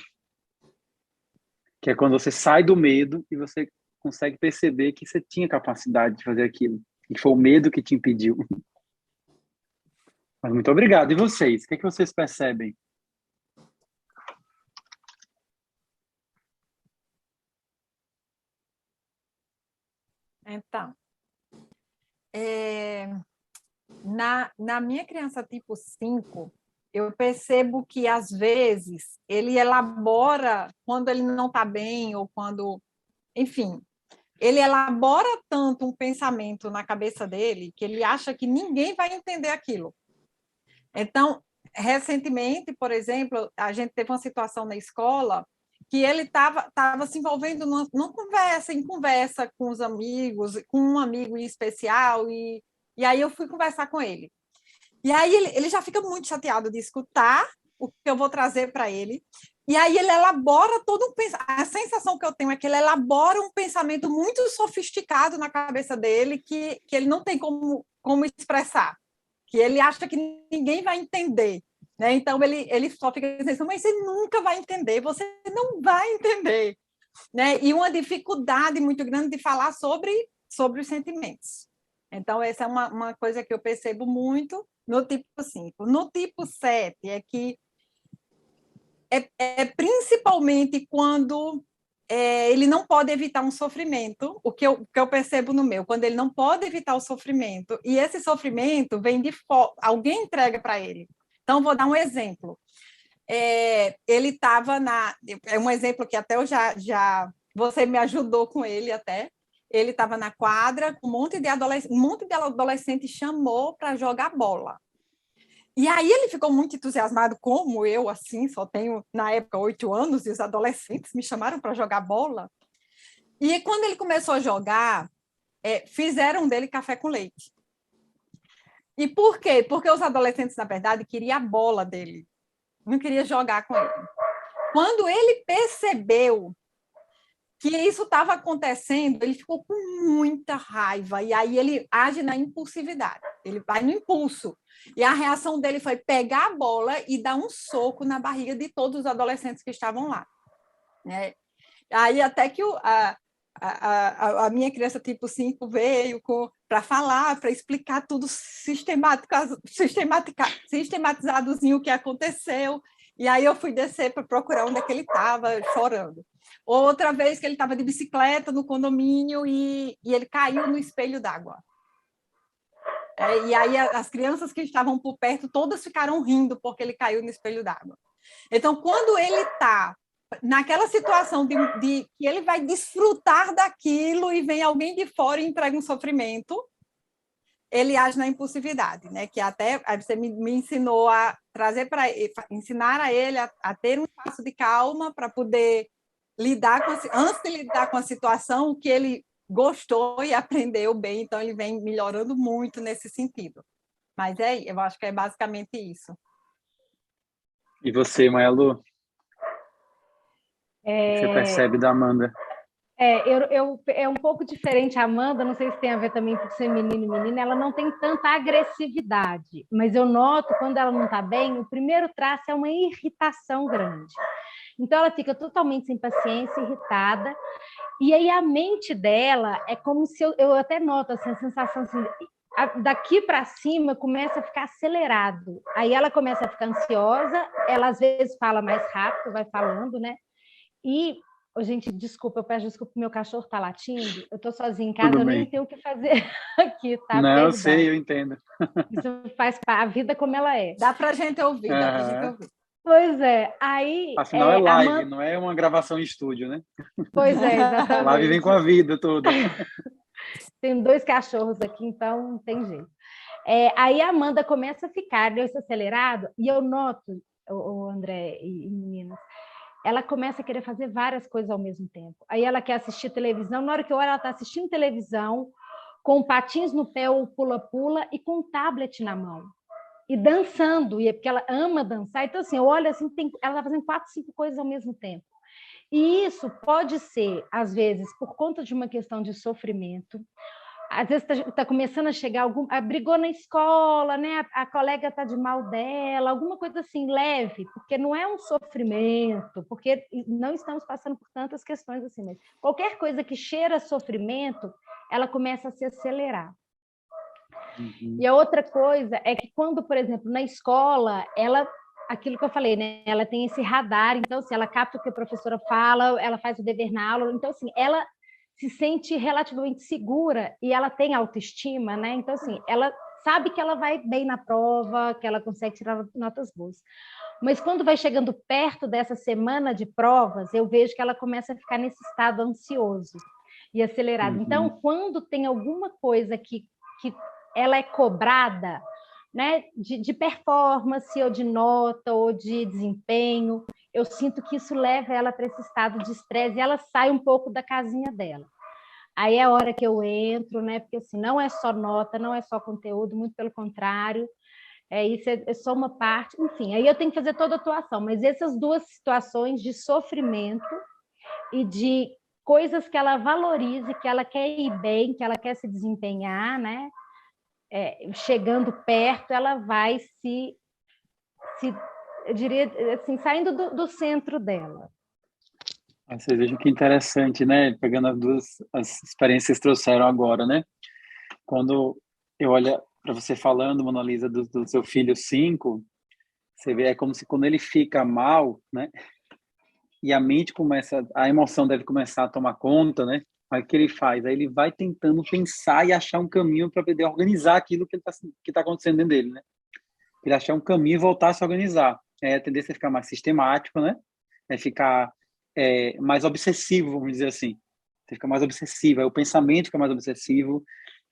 Que é quando você sai do medo e você consegue perceber que você tinha capacidade de fazer aquilo. E foi o medo que te impediu. Mas muito obrigado. E vocês? O que é que vocês percebem? Então, na minha criança tipo 5, eu percebo que, às vezes, ele elabora quando ele não está bem, ou quando... Enfim, ele elabora tanto um pensamento na cabeça dele que ele acha que ninguém vai entender aquilo. Então, recentemente, por exemplo, a gente teve uma situação na escola que ele estava se envolvendo numa conversa, em conversa com os amigos, com um amigo em especial, e aí eu fui conversar com ele. E aí ele já fica muito chateado de escutar o que eu vou trazer para ele, e aí ele elabora todo um pensamento. A sensação que eu tenho é que ele elabora um pensamento muito sofisticado na cabeça dele, que ele não tem como expressar, que ele acha que ninguém vai entender. Né? Então, ele só fica dizendo, mas você nunca vai entender, você não vai entender. Né? E uma dificuldade muito grande de falar sobre os sentimentos. Então, essa é uma coisa que eu percebo muito no tipo 5. No tipo 7, é que é principalmente quando ele não pode evitar um sofrimento, o que eu percebo no meu, quando ele não pode evitar o sofrimento, e esse sofrimento vem de fora, alguém entrega para ele. Então, vou dar um exemplo. Ele estava é um exemplo que até eu já você me ajudou com ele até. Ele estava na quadra, um monte de adolescente chamou para jogar bola. E aí ele ficou muito entusiasmado, como eu, assim, só tenho, na época, 8 anos, e os adolescentes me chamaram para jogar bola. E quando ele começou a jogar, fizeram dele café com leite. E por quê? Porque os adolescentes, na verdade, queriam a bola dele. não queria jogar com ele. Quando ele percebeu que isso estava acontecendo, ele ficou com muita raiva, e aí ele age na impulsividade, ele vai no impulso, e a reação dele foi pegar a bola e dar um soco na barriga de todos os adolescentes que estavam lá, né? Aí até que a minha criança tipo 5 veio para falar, para explicar tudo sistematizadozinho o que aconteceu, e aí eu fui descer para procurar onde é que ele estava, chorando. Outra vez que ele estava de bicicleta no condomínio e ele caiu no espelho d'água. E aí as crianças que estavam por perto, todas ficaram rindo porque ele caiu no espelho d'água. Então, quando ele está naquela situação de que ele vai desfrutar daquilo e vem alguém de fora e entrega um sofrimento, ele age na impulsividade, né? Que até você me ensinou a ensinar a ele a ter um espaço de calma para poder lidar antes de lidar com a situação, o que ele gostou e aprendeu bem, então ele vem melhorando muito nesse sentido. Mas eu acho que é basicamente isso. E você, Maia Lu? O que você percebe da Amanda? É um pouco diferente a Amanda, não sei se tem a ver também por ser menino e menina, ela não tem tanta agressividade, mas eu noto quando ela não está bem, o primeiro traço é uma irritação grande. Então ela fica totalmente sem paciência, irritada, e aí a mente dela é como se eu até noto assim, a sensação assim, daqui para cima começa a ficar acelerado, aí ela começa a ficar ansiosa, ela às vezes fala mais rápido, vai falando, né? E gente, desculpa, eu peço desculpa, meu cachorro está latindo, eu estou sozinha em casa, Tudo eu bem. nem sei o que fazer aqui, tá? Não, Perdão. eu sei, eu entendo. Isso faz a vida como ela é. Dá para a gente ouvir, dá para a gente ouvir. Pois é, aí... Afinal, é live, não é uma gravação em estúdio, né? Pois é, exatamente. Live vem com a vida toda. Tem 2 cachorros aqui, então não tem jeito. Aí a Amanda começa a ficar nesse acelerado, e eu noto, o André e meninas, ela começa a querer fazer várias coisas ao mesmo tempo. Aí ela quer assistir televisão, na hora que eu olho, ela está assistindo televisão, com patins no pé ou pula-pula, e com um tablet na mão. E dançando, e é porque ela ama dançar. Então, assim, eu olho assim, ela está fazendo 4, 5 coisas ao mesmo tempo. E isso pode ser, às vezes, por conta de uma questão de sofrimento. Às vezes está começando a chegar brigou na escola, né? A colega está de mal dela, alguma coisa assim leve, porque não é um sofrimento, porque não estamos passando por tantas questões assim, mas qualquer coisa que cheira sofrimento, ela começa a se acelerar. Uhum. E a outra coisa é que quando, por exemplo, na escola, aquilo que eu falei, né? Ela tem esse radar, então, assim, ela capta o que a professora fala, ela faz o dever na aula, então, assim, ela se sente relativamente segura e ela tem autoestima, né? Então, assim, ela sabe que ela vai bem na prova, que ela consegue tirar notas boas. Mas quando vai chegando perto dessa semana de provas, eu vejo que ela começa a ficar nesse estado ansioso e acelerado. Uhum. Então, quando tem alguma coisa que ela é cobrada, né, de performance, ou de nota, ou de desempenho, eu sinto que isso leva ela para esse estado de estresse e ela sai um pouco da casinha dela. Aí é a hora que eu entro, né, porque assim, não é só nota, não é só conteúdo, muito pelo contrário, isso é só uma parte, enfim, aí eu tenho que fazer toda a atuação, mas essas 2 situações de sofrimento e de coisas que ela valorize, que ela quer ir bem, que ela quer se desempenhar, né, chegando perto, ela vai eu diria assim, saindo do centro dela. Vocês vejam que interessante, né? Pegando as experiências que vocês trouxeram agora, né? Quando eu olho para você falando, Mona Lisa, do seu filho 5, você vê, é como se quando ele fica mal, né? E a mente a emoção deve começar a tomar conta, né? Aí o que ele faz? Aí ele vai tentando pensar e achar um caminho para poder organizar aquilo que está acontecendo dentro dele, né? Ele achar um caminho e voltar a se organizar. A tendência é ficar mais sistemático, né? Ficar mais obsessivo, vamos dizer assim. Você fica mais obsessivo, aí o pensamento fica mais obsessivo,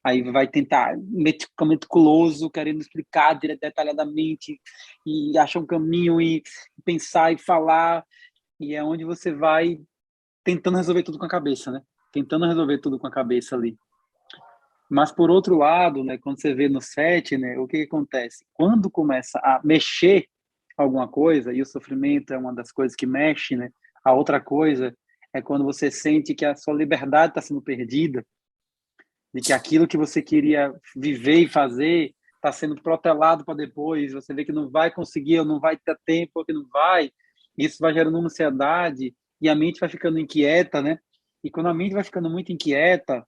aí vai tentar meticuloso, querendo explicar detalhadamente, e achar um caminho, e pensar e falar, e é onde você vai tentando resolver tudo com a cabeça, né? Tentando resolver tudo com a cabeça ali. Mas, por outro lado, né, quando você vê no 7, né, o que acontece? Quando começa a mexer alguma coisa, e o sofrimento é uma das coisas que mexe, né? A outra coisa é quando você sente que a sua liberdade está sendo perdida, de que aquilo que você queria viver e fazer está sendo protelado para depois, você vê que não vai conseguir, ou não vai ter tempo, ou que não vai, isso vai gerando uma ansiedade, e a mente vai ficando inquieta, né? E quando a mente vai ficando muito inquieta,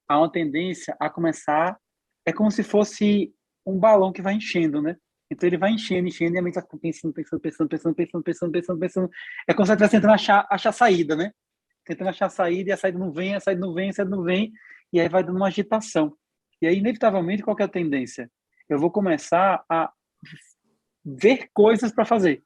há uma tendência a começar, é como se fosse um balão que vai enchendo, né? Então ele vai enchendo, enchendo, e a mente vai pensando. É como se ela estivesse tentando achar saída, né? Tentando achar saída, e a saída não vem, a saída não vem, a saída não vem, e aí vai dando uma agitação. E aí, inevitavelmente, qual que é a tendência? Eu vou começar a ver coisas para fazer.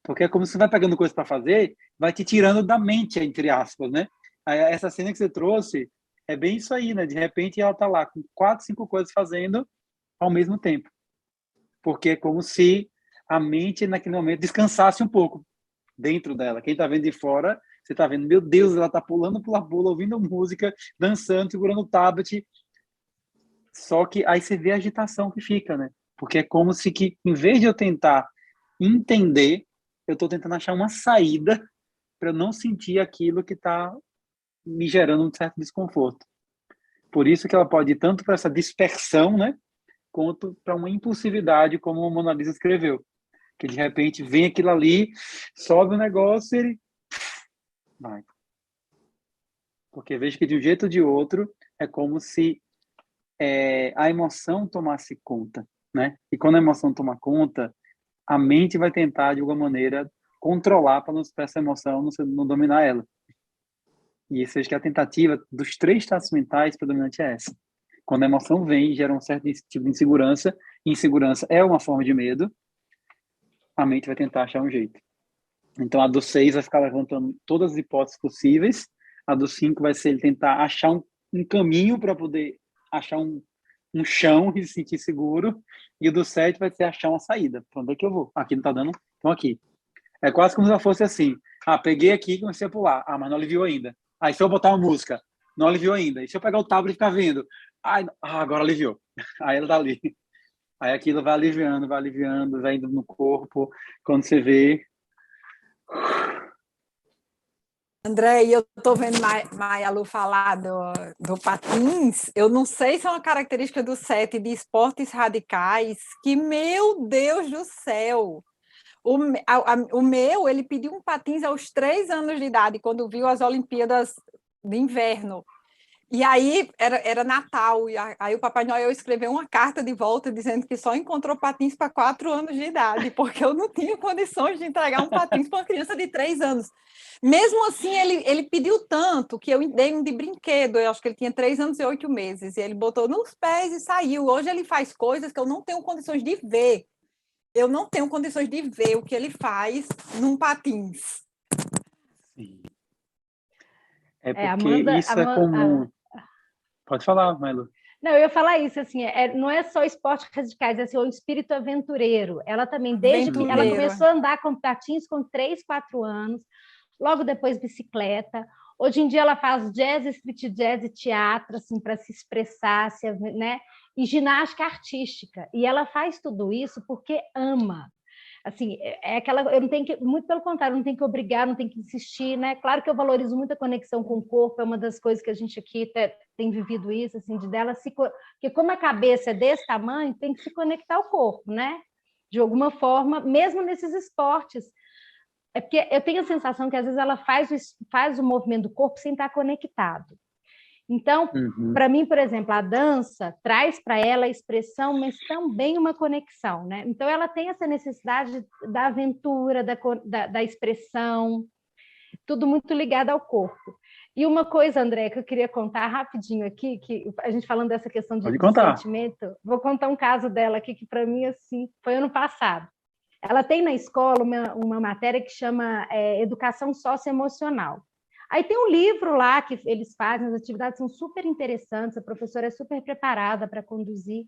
Porque é como se você vai pegando coisas para fazer, vai te tirando da mente, entre aspas, né? Essa cena que você trouxe é bem isso aí, né? De repente ela tá lá com 4, 5 coisas fazendo ao mesmo tempo. Porque é como se a mente, naquele momento, descansasse um pouco dentro dela. Quem tá vendo de fora, você tá vendo, meu Deus, ela tá pulando, pula, ouvindo música, dançando, segurando o tablet. Só que aí você vê a agitação que fica, né? Porque é como se que, em vez de eu tentar entender, eu estou tentando achar uma saída para eu não sentir aquilo que está me gerando um certo desconforto. Por isso que ela pode ir tanto para essa dispersão, né, quanto para uma impulsividade, como a Mona Lisa escreveu. Que de repente vem aquilo ali, sobe o negócio e ele vai. Porque vejo que de um jeito ou de outro é como se a emoção tomasse conta, né? E quando a emoção toma conta, a mente vai tentar, de alguma maneira, controlar para essa emoção não dominar ela. E isso acho que a tentativa dos 3 estados mentais predominante é essa. Quando a emoção vem, gera um certo tipo de insegurança, e insegurança é uma forma de medo, a mente vai tentar achar um jeito. Então, a do 6 vai ficar levantando todas as hipóteses possíveis, a do 5 vai ser ele tentar achar um caminho para poder achar um chão e se sentir seguro, e o do 7 vai ser achar uma saída. Para onde é que eu vou? Aqui não está dando, então aqui. É quase como se fosse assim, peguei aqui e comecei a pular, mas não aliviou ainda. Aí se eu botar uma música, não aliviou ainda. E se eu pegar o tablet e ficar vendo, agora aliviou. Aí ela tá ali. Aí aquilo vai aliviando, vai indo no corpo. Quando você vê... André, eu estou vendo Maia Lu falar do patins. Eu não sei se é uma característica do 7 de esportes radicais, que, meu Deus do céu! O meu, ele pediu um patins aos 3 anos de idade, quando viu as Olimpíadas de Inverno. E aí era Natal, e aí o Papai Noel escreveu uma carta de volta dizendo que só encontrou patins para 4 anos de idade, porque eu não tinha condições de entregar um patins para uma criança de 3 anos. Mesmo assim, ele pediu tanto que eu dei um de brinquedo, eu acho que ele tinha 3 anos e 8 meses, e ele botou nos pés e saiu. Hoje ele faz coisas que eu não tenho condições de ver. Eu não tenho condições de ver o que ele faz num patins. Sim. É porque isso é comum. Pode falar, Melo. Não, eu ia falar isso, assim, não é só esportes radicais, é assim, o espírito aventureiro. Ela também, desde que ela começou a andar com patins com 3, 4 anos, logo depois bicicleta. Hoje em dia ela faz jazz, street jazz e teatro, assim, para se expressar, né? E ginástica artística. E ela faz tudo isso porque ama. Assim, eu não tenho que, muito pelo contrário, não tem que obrigar, não tem que insistir, né? Claro que eu valorizo muito a conexão com o corpo, é uma das coisas que a gente aqui tem vivido isso, assim, de dela porque como a cabeça é desse tamanho, tem que se conectar ao corpo, né? De alguma forma, mesmo nesses esportes. É porque eu tenho a sensação que às vezes ela faz o movimento do corpo sem estar conectado. Então, para mim, por exemplo, a dança traz para ela a expressão, mas também uma conexão, né? Então, ela tem essa necessidade da aventura, da expressão, tudo muito ligado ao corpo. E uma coisa, André, que eu queria contar rapidinho aqui, que a gente falando dessa questão de sentimento, vou contar um caso dela aqui, que para mim, assim, foi ano passado. Ela tem na escola uma matéria que chama Educação Socioemocional. Aí tem um livro lá que eles fazem, as atividades são super interessantes, a professora é super preparada para conduzir.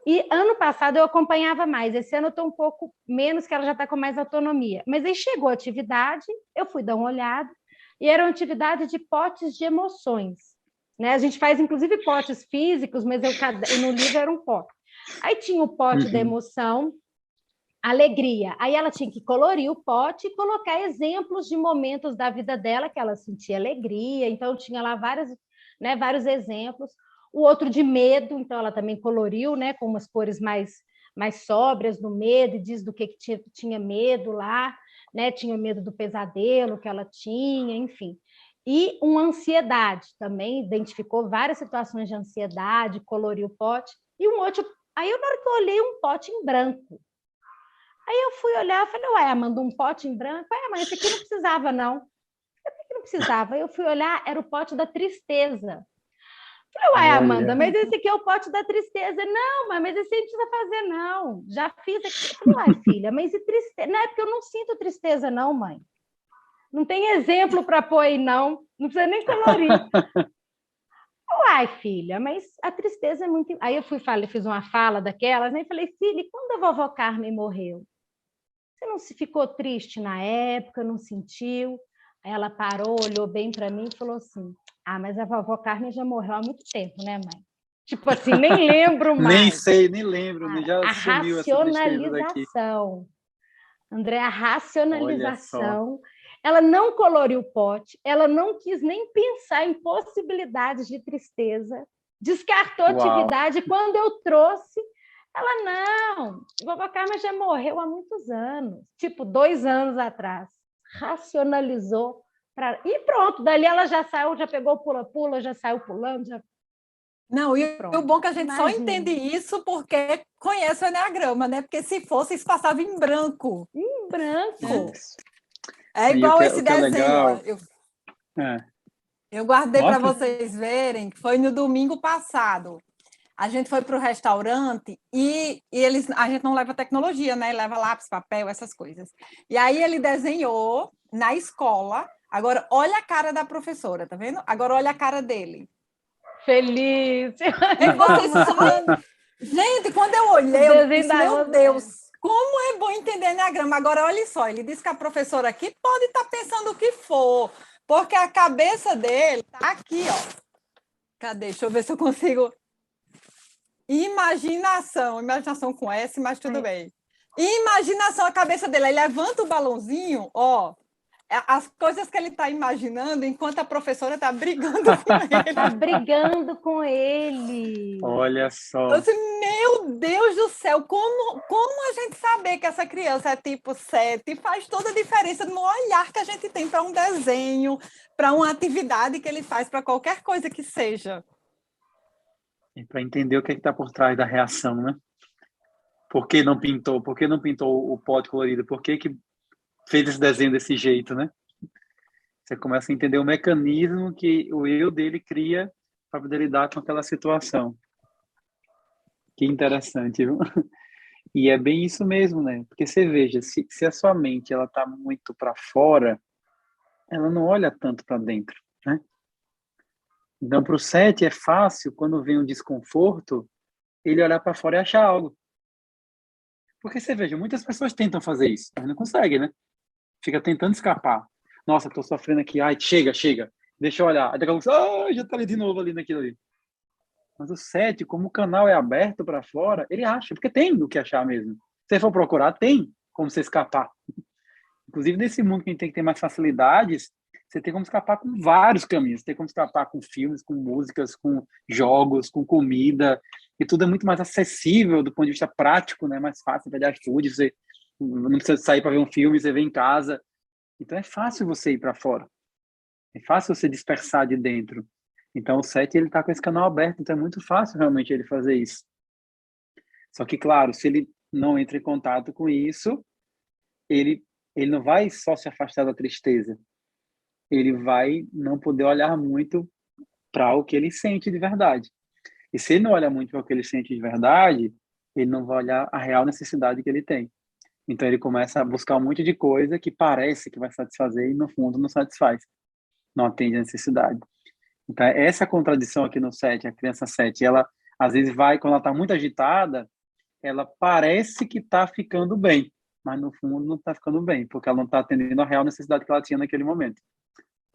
E ano passado eu acompanhava mais, esse ano eu estou um pouco menos, que ela já está com mais autonomia. Mas aí chegou a atividade, eu fui dar uma olhada, e era uma atividade de potes de emoções. Né? A gente faz, inclusive, potes físicos, mas no livro era um pote. Aí tinha o pote da emoção, alegria. Aí ela tinha que colorir o pote e colocar exemplos de momentos da vida dela que ela sentia alegria. Então, tinha lá vários exemplos. O outro de medo, então ela também coloriu, né, com umas cores mais sóbrias no medo, e diz do que tinha medo lá, né? Tinha medo do pesadelo que ela tinha, enfim. E uma ansiedade também, identificou várias situações de ansiedade, coloriu o pote. E um outro, aí na hora que eu olhei um pote em branco, aí eu fui olhar, falei, ué, Amanda, um pote em branco? Ué, mãe, esse aqui não precisava, não. Por que não precisava? Aí eu fui olhar, era o pote da tristeza. Falei, uai, Amanda, mas esse aqui é o pote da tristeza. Não, mãe, mas esse aí não precisa fazer, não. Já fiz aqui. Eu falei, uai, filha, mas e tristeza? Não, é porque eu não sinto tristeza, não, mãe. Não tem exemplo para pôr aí, não. Não precisa nem colorir. Uai, filha, mas a tristeza é muito... Aí eu fiz uma fala daquelas, né? E falei, filha, e quando a vovó Carmen morreu? Você não se ficou triste na época, não sentiu? Aí ela parou, olhou bem para mim e falou assim, mas a vovó Carmen já morreu há muito tempo, né, mãe? Tipo assim, nem lembro mais. Nem sei, nem lembro, Cara, já a sumiu essa tristeza daqui. racionalização. André, a Olha só. racionalização. Ela não coloriu o pote, ela não quis nem pensar em possibilidades de tristeza, descartou a atividade. Quando eu trouxe, ela, não, vovó Carmen já morreu há muitos anos, tipo 2 anos atrás. Racionalizou. E pronto, dali ela já saiu, já pegou o pula-pula, já saiu pulando. Não, e o bom é que a gente só entende isso porque conhece o Eneagrama, né? Porque se fosse, isso passava em branco. Em branco. É igual esse desenho. Eu guardei para vocês verem, que foi no domingo passado. A gente foi para o restaurante e a gente não leva tecnologia, né? Leva lápis, papel, essas coisas. E aí ele desenhou na escola. Agora, olha a cara da professora, tá vendo? Agora, olha a cara dele. Feliz! Gente, quando eu olhei, eu disse, meu Deus, como é bom entender Eneagrama. Agora, olha só, ele disse que a professora aqui pode estar pensando o que for, porque a cabeça dele está aqui, ó. Cadê? Deixa eu ver se eu consigo... Imaginação com S, mas tudo bem. Imaginação, a cabeça dele. Aí levanta o balãozinho, ó, as coisas que ele está imaginando enquanto a professora está brigando com ele. Está brigando com ele. Olha só. Eu disse, meu Deus do céu, como a gente saber que essa criança é tipo 7 faz toda a diferença no olhar que a gente tem para um desenho, para uma atividade que ele faz, para qualquer coisa que seja. E para entender o que está por trás da reação, né? Por que não pintou? Por que não pintou o pote colorido? Por que fez esse desenho desse jeito, né? Você começa a entender o mecanismo que o eu dele cria para poder lidar com aquela situação. Que interessante, viu? E é bem isso mesmo, né? Porque você veja, se a sua mente ela está muito para fora, ela não olha tanto para dentro, né? Então, para o 7 é fácil, quando vem um desconforto, ele olhar para fora e achar algo. Porque você veja, muitas pessoas tentam fazer isso, mas não conseguem, né? Fica tentando escapar. Nossa, estou sofrendo aqui. Ai, chega. Deixa eu olhar. Aí daqui a pouco, já está ali de novo ali naquilo ali. Mas o 7, como o canal é aberto para fora, ele acha, porque tem o que achar mesmo. Se você for procurar, tem como você escapar. Inclusive, nesse mundo que a gente tem que ter mais facilidades, você tem como escapar com vários caminhos. Você tem como escapar com filmes, com músicas, com jogos, com comida. E tudo é muito mais acessível do ponto de vista prático, né? Mais fácil, pedir iFood, você não precisa sair para ver um filme, você vê em casa. Então é fácil você ir para fora. É fácil você dispersar de dentro. Então o 7 ele está com esse canal aberto, então é muito fácil realmente ele fazer isso. Só que, claro, se ele não entra em contato com isso, ele não vai só se afastar da tristeza. Ele vai não poder olhar muito para o que ele sente de verdade. E se ele não olha muito para o que ele sente de verdade, ele não vai olhar a real necessidade que ele tem. Então ele começa a buscar um monte de coisa que parece que vai satisfazer e no fundo não satisfaz. Não atende a necessidade. Então essa contradição aqui no 7, a criança 7, ela às vezes vai, quando ela está muito agitada, ela parece que está ficando bem, mas no fundo não está ficando bem, porque ela não está atendendo a real necessidade que ela tinha naquele momento.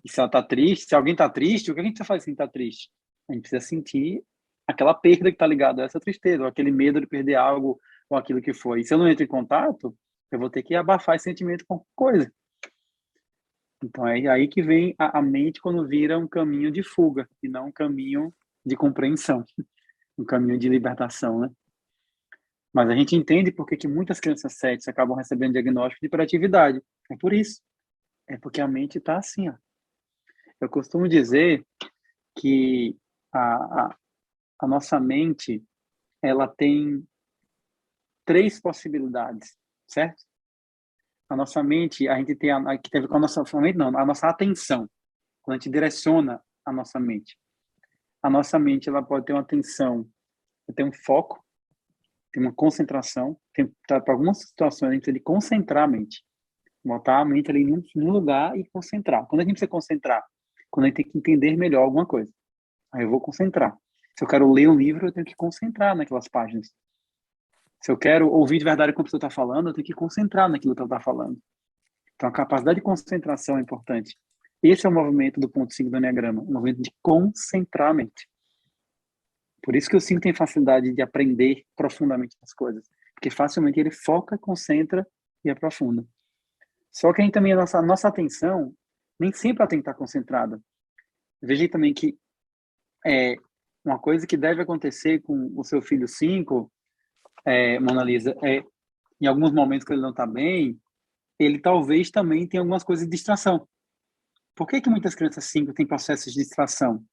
E se ela está triste, se alguém está triste, o que a gente faz assim está triste? A gente precisa sentir aquela perda que está ligada a essa tristeza, ou aquele medo de perder algo ou aquilo que foi. E se eu não entro em contato, eu vou ter que abafar esse sentimento com coisa. Então é aí que vem a mente quando vira um caminho de fuga e não um caminho de compreensão, um caminho de libertação, né? Mas a gente entende por que muitas crianças CETs acabam recebendo diagnóstico de hiperatividade. É por isso. É porque a mente está assim, ó. Eu costumo dizer que a nossa mente, ela tem 3 possibilidades, certo? A nossa mente, a gente tem que tem a ver com a nossa mente, não, a nossa atenção. Quando a gente direciona a nossa mente. A nossa mente, ela pode ter uma atenção, tem um foco, tem uma concentração, para algumas situações a gente precisa de concentrar a mente. Botar a mente ali num lugar e concentrar. Quando a gente precisa concentrar? Quando a gente tem que entender melhor alguma coisa. Aí eu vou concentrar. Se eu quero ler um livro, eu tenho que concentrar naquelas páginas. Se eu quero ouvir de verdade o que a pessoa está falando, eu tenho que concentrar naquilo que ela está falando. Então, a capacidade de concentração é importante. Esse é o movimento do ponto 5 do Enneagrama, o movimento de concentrar a mente. Por isso que o 5 tem facilidade de aprender profundamente as coisas, porque facilmente ele foca, concentra e aprofunda. Só que aí também a nossa atenção nem sempre ela tem que estar concentrada. Veja aí também que uma coisa que deve acontecer com o seu filho 5, Mona Lisa, em alguns momentos que ele não está bem, ele talvez também tenha algumas coisas de distração. Por que muitas crianças 5 têm processos de distração?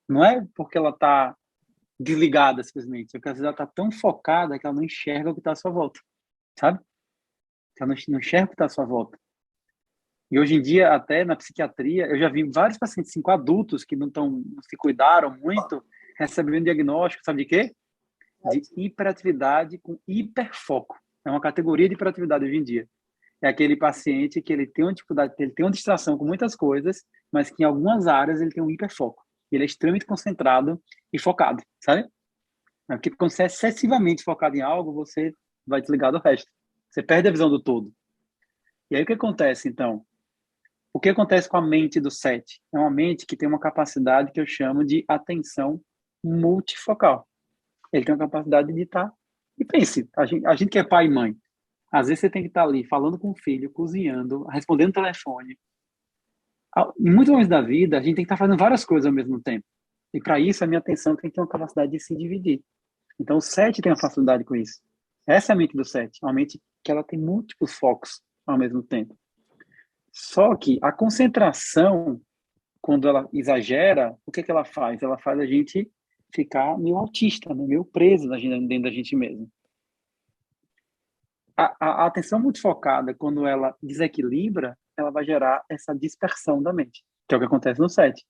Não é porque ela está desligada, simplesmente. É porque às vezes ela está tão focada que ela não enxerga o que está à sua volta. Sabe? Ela não enxerga o que está à sua volta. E hoje em dia, até na psiquiatria, eu já vi vários pacientes 5 adultos que não se cuidaram muito, recebendo diagnóstico, sabe de quê? De hiperatividade com hiperfoco. É uma categoria de hiperatividade hoje em dia. É aquele paciente que ele tem uma dificuldade, ele tem uma distração com muitas coisas, mas que em algumas áreas ele tem um hiperfoco. Ele é extremamente concentrado e focado, sabe? Porque quando você é excessivamente focado em algo, você vai desligar do resto. Você perde a visão do todo. E aí o que acontece, então? O que acontece com a mente do 7? É uma mente que tem uma capacidade que eu chamo de atenção multifocal. Ele tem uma capacidade de estar... E pense, a gente que é pai e mãe, às vezes você tem que estar ali falando com o filho, cozinhando, respondendo o telefone. Em muitos momentos da vida, a gente tem que estar fazendo várias coisas ao mesmo tempo. E para isso, a minha atenção tem que ter uma capacidade de se dividir. Então, o 7 tem uma facilidade com isso. Essa é a mente do 7. É uma mente que ela tem múltiplos focos ao mesmo tempo. Só que a concentração, quando ela exagera, o que ela faz? Ela faz a gente ficar meio autista, né? Meio preso dentro da gente mesmo. A atenção multifocada, quando ela desequilibra, ela vai gerar essa dispersão da mente, que é o que acontece no 7.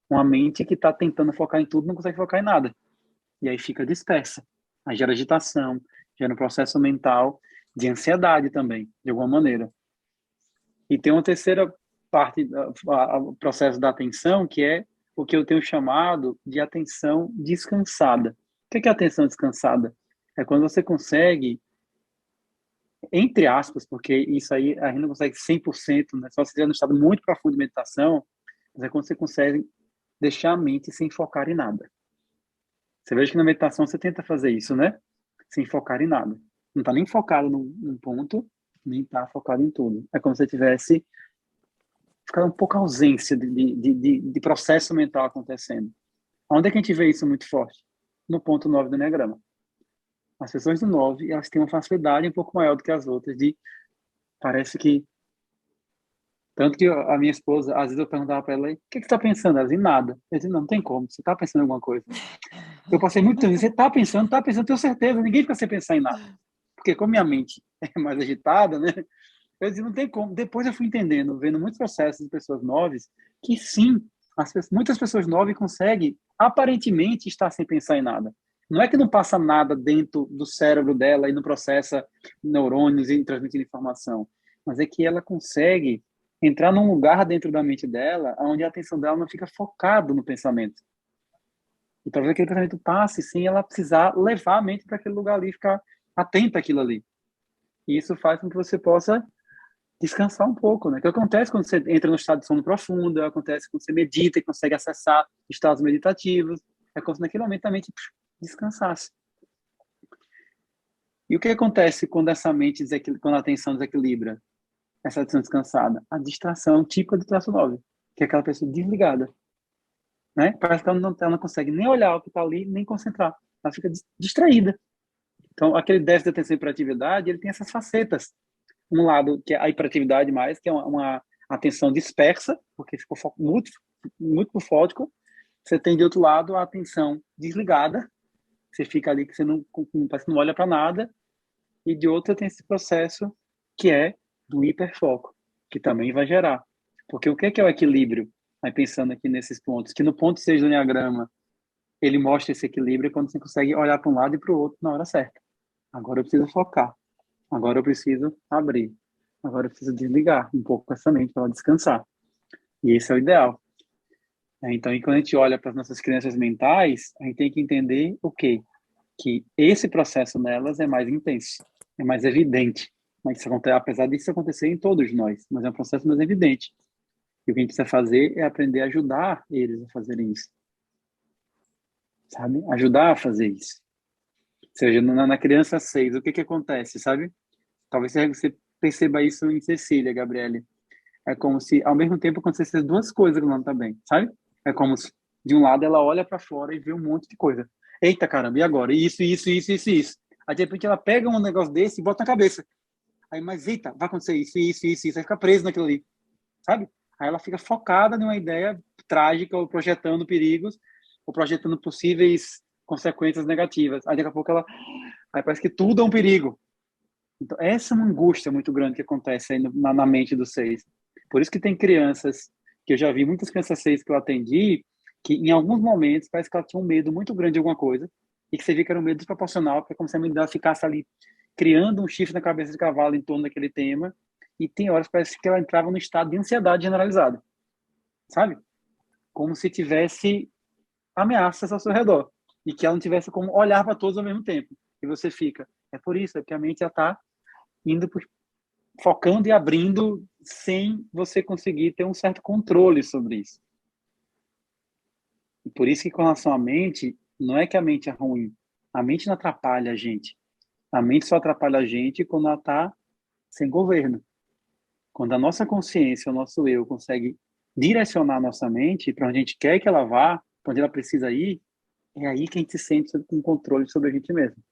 Uma mente que está tentando focar em tudo, não consegue focar em nada. E aí fica dispersa. Aí gera agitação, gera um processo mental de ansiedade também, de alguma maneira. E tem uma terceira parte, o processo da atenção, que é o que eu tenho chamado de atenção descansada. O que é atenção descansada? É quando você consegue, entre aspas, porque isso aí a gente não consegue 100%, né? Só se estiver no estado muito profundo de meditação, mas é quando você consegue deixar a mente sem focar em nada. Você veja que na meditação você tenta fazer isso, né? Sem focar em nada. Não está nem focado num ponto, nem está focado em tudo. É como se você tivesse ficado um pouco ausência de processo mental acontecendo. Onde é que a gente vê isso muito forte? No ponto 9 do Enneagrama. As pessoas do 9, elas têm uma facilidade um pouco maior do que as outras parece que... Tanto que a minha esposa, às vezes eu perguntava para ela, o que você está pensando? Ela dizia, nada. Eu dizia, não tem como, você está pensando em alguma coisa. Eu passei muito tempo, você está pensando, tenho certeza, ninguém fica sem pensar em nada. Porque como minha mente é mais agitada, né? Eu disse, não tem como. Depois eu fui entendendo, vendo muitos processos de pessoas 9, que sim, muitas pessoas 9 conseguem, aparentemente, estar sem pensar em nada. Não é que não passa nada dentro do cérebro dela e não processa neurônios e transmitindo informação, mas é que ela consegue entrar num lugar dentro da mente dela onde a atenção dela não fica focada no pensamento. E talvez aquele pensamento passe sem ela precisar levar a mente para aquele lugar ali, ficar atenta àquilo ali. E isso faz com que você possa descansar um pouco, né? O que acontece quando você entra no estado de sono profundo, acontece quando você medita e consegue acessar estados meditativos, é como se naquele momento a mente descansasse. E o que acontece quando essa mente, quando a atenção desequilibra? Essa atenção descansada? A distração típica do traço 9, que é aquela pessoa desligada, né? Parece que ela não consegue nem olhar o que está ali, nem concentrar. Ela fica distraída. Então, aquele déficit de atenção e hiperatividade, ele tem essas facetas. Um lado, que é a hiperatividade mais, que é uma atenção dispersa, porque ficou muito, muito pro fótico. Você tem, de outro lado, a atenção desligada, você fica ali que você não, parece que não olha para nada. E de outro, tem esse processo que é do hiperfoco, que também vai gerar. Porque o que é o equilíbrio? Aí pensando aqui nesses pontos, que no ponto 6 do Enneagrama, ele mostra esse equilíbrio quando você consegue olhar para um lado e para o outro na hora certa. Agora eu preciso focar. Agora eu preciso abrir. Agora eu preciso desligar um pouco essa mente para ela descansar. E esse é o ideal. Então, quando a gente olha para as nossas crianças mentais, a gente tem que entender o quê? Que esse processo nelas é mais intenso, é mais evidente. Mas isso acontece, apesar disso acontecer em todos nós, mas é um processo mais evidente. E o que a gente precisa fazer é aprender a ajudar eles a fazerem isso. Sabe? Ajudar a fazer isso. Ou seja, na criança 6, o que acontece, sabe? Talvez você perceba isso em Cecília, Gabriele. É como se, ao mesmo tempo, acontecessem duas coisas lá também, sabe? É como se, de um lado, ela olha para fora e vê um monte de coisa. Eita, caramba, e agora? Isso. Aí, de repente, ela pega um negócio desse e bota na cabeça. Aí, mas, eita, vai acontecer isso. Aí fica presa naquilo ali, sabe? Aí ela fica focada numa ideia trágica, ou projetando perigos, ou projetando possíveis consequências negativas. Aí, daqui a pouco, aí parece que tudo é um perigo. Então, essa é uma angústia muito grande que acontece aí na mente dos 6. Por isso que tem crianças, que eu já vi muitas crianças 6 que eu atendi, que em alguns momentos parece que ela tinha um medo muito grande de alguma coisa, e que você via que era um medo desproporcional, porque é como se a mente dela ficasse ali criando um chifre na cabeça de cavalo em torno daquele tema, e tem horas que parece que ela entrava no estado de ansiedade generalizada, sabe? Como se tivesse ameaças ao seu redor, e que ela não tivesse como olhar para todos ao mesmo tempo. E você fica, é por isso, é que a mente já está indo focando e abrindo sem você conseguir ter um certo controle sobre isso. E por isso que com relação à mente, não é que a mente é ruim. A mente não atrapalha a gente. A mente só atrapalha a gente quando ela está sem governo. Quando a nossa consciência, o nosso eu, consegue direcionar a nossa mente para onde a gente quer que ela vá, para onde ela precisa ir, é aí que a gente se sente com controle sobre a gente mesmo.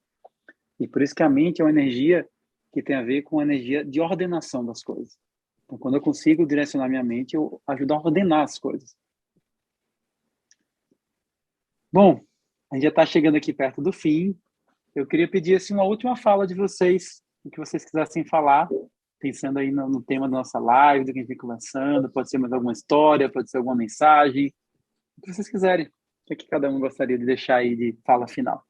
E por isso que a mente é uma energia que tem a ver com a energia de ordenação das coisas. Então, quando eu consigo direcionar minha mente, eu ajudo a ordenar as coisas. Bom, a gente já está chegando aqui perto do fim. Eu queria pedir assim, uma última fala de vocês, o que vocês quisessem falar, pensando aí no tema da nossa live, do que a gente vem conversando, pode ser mais alguma história, pode ser alguma mensagem, o que vocês quiserem. O que cada um gostaria de deixar aí de fala final?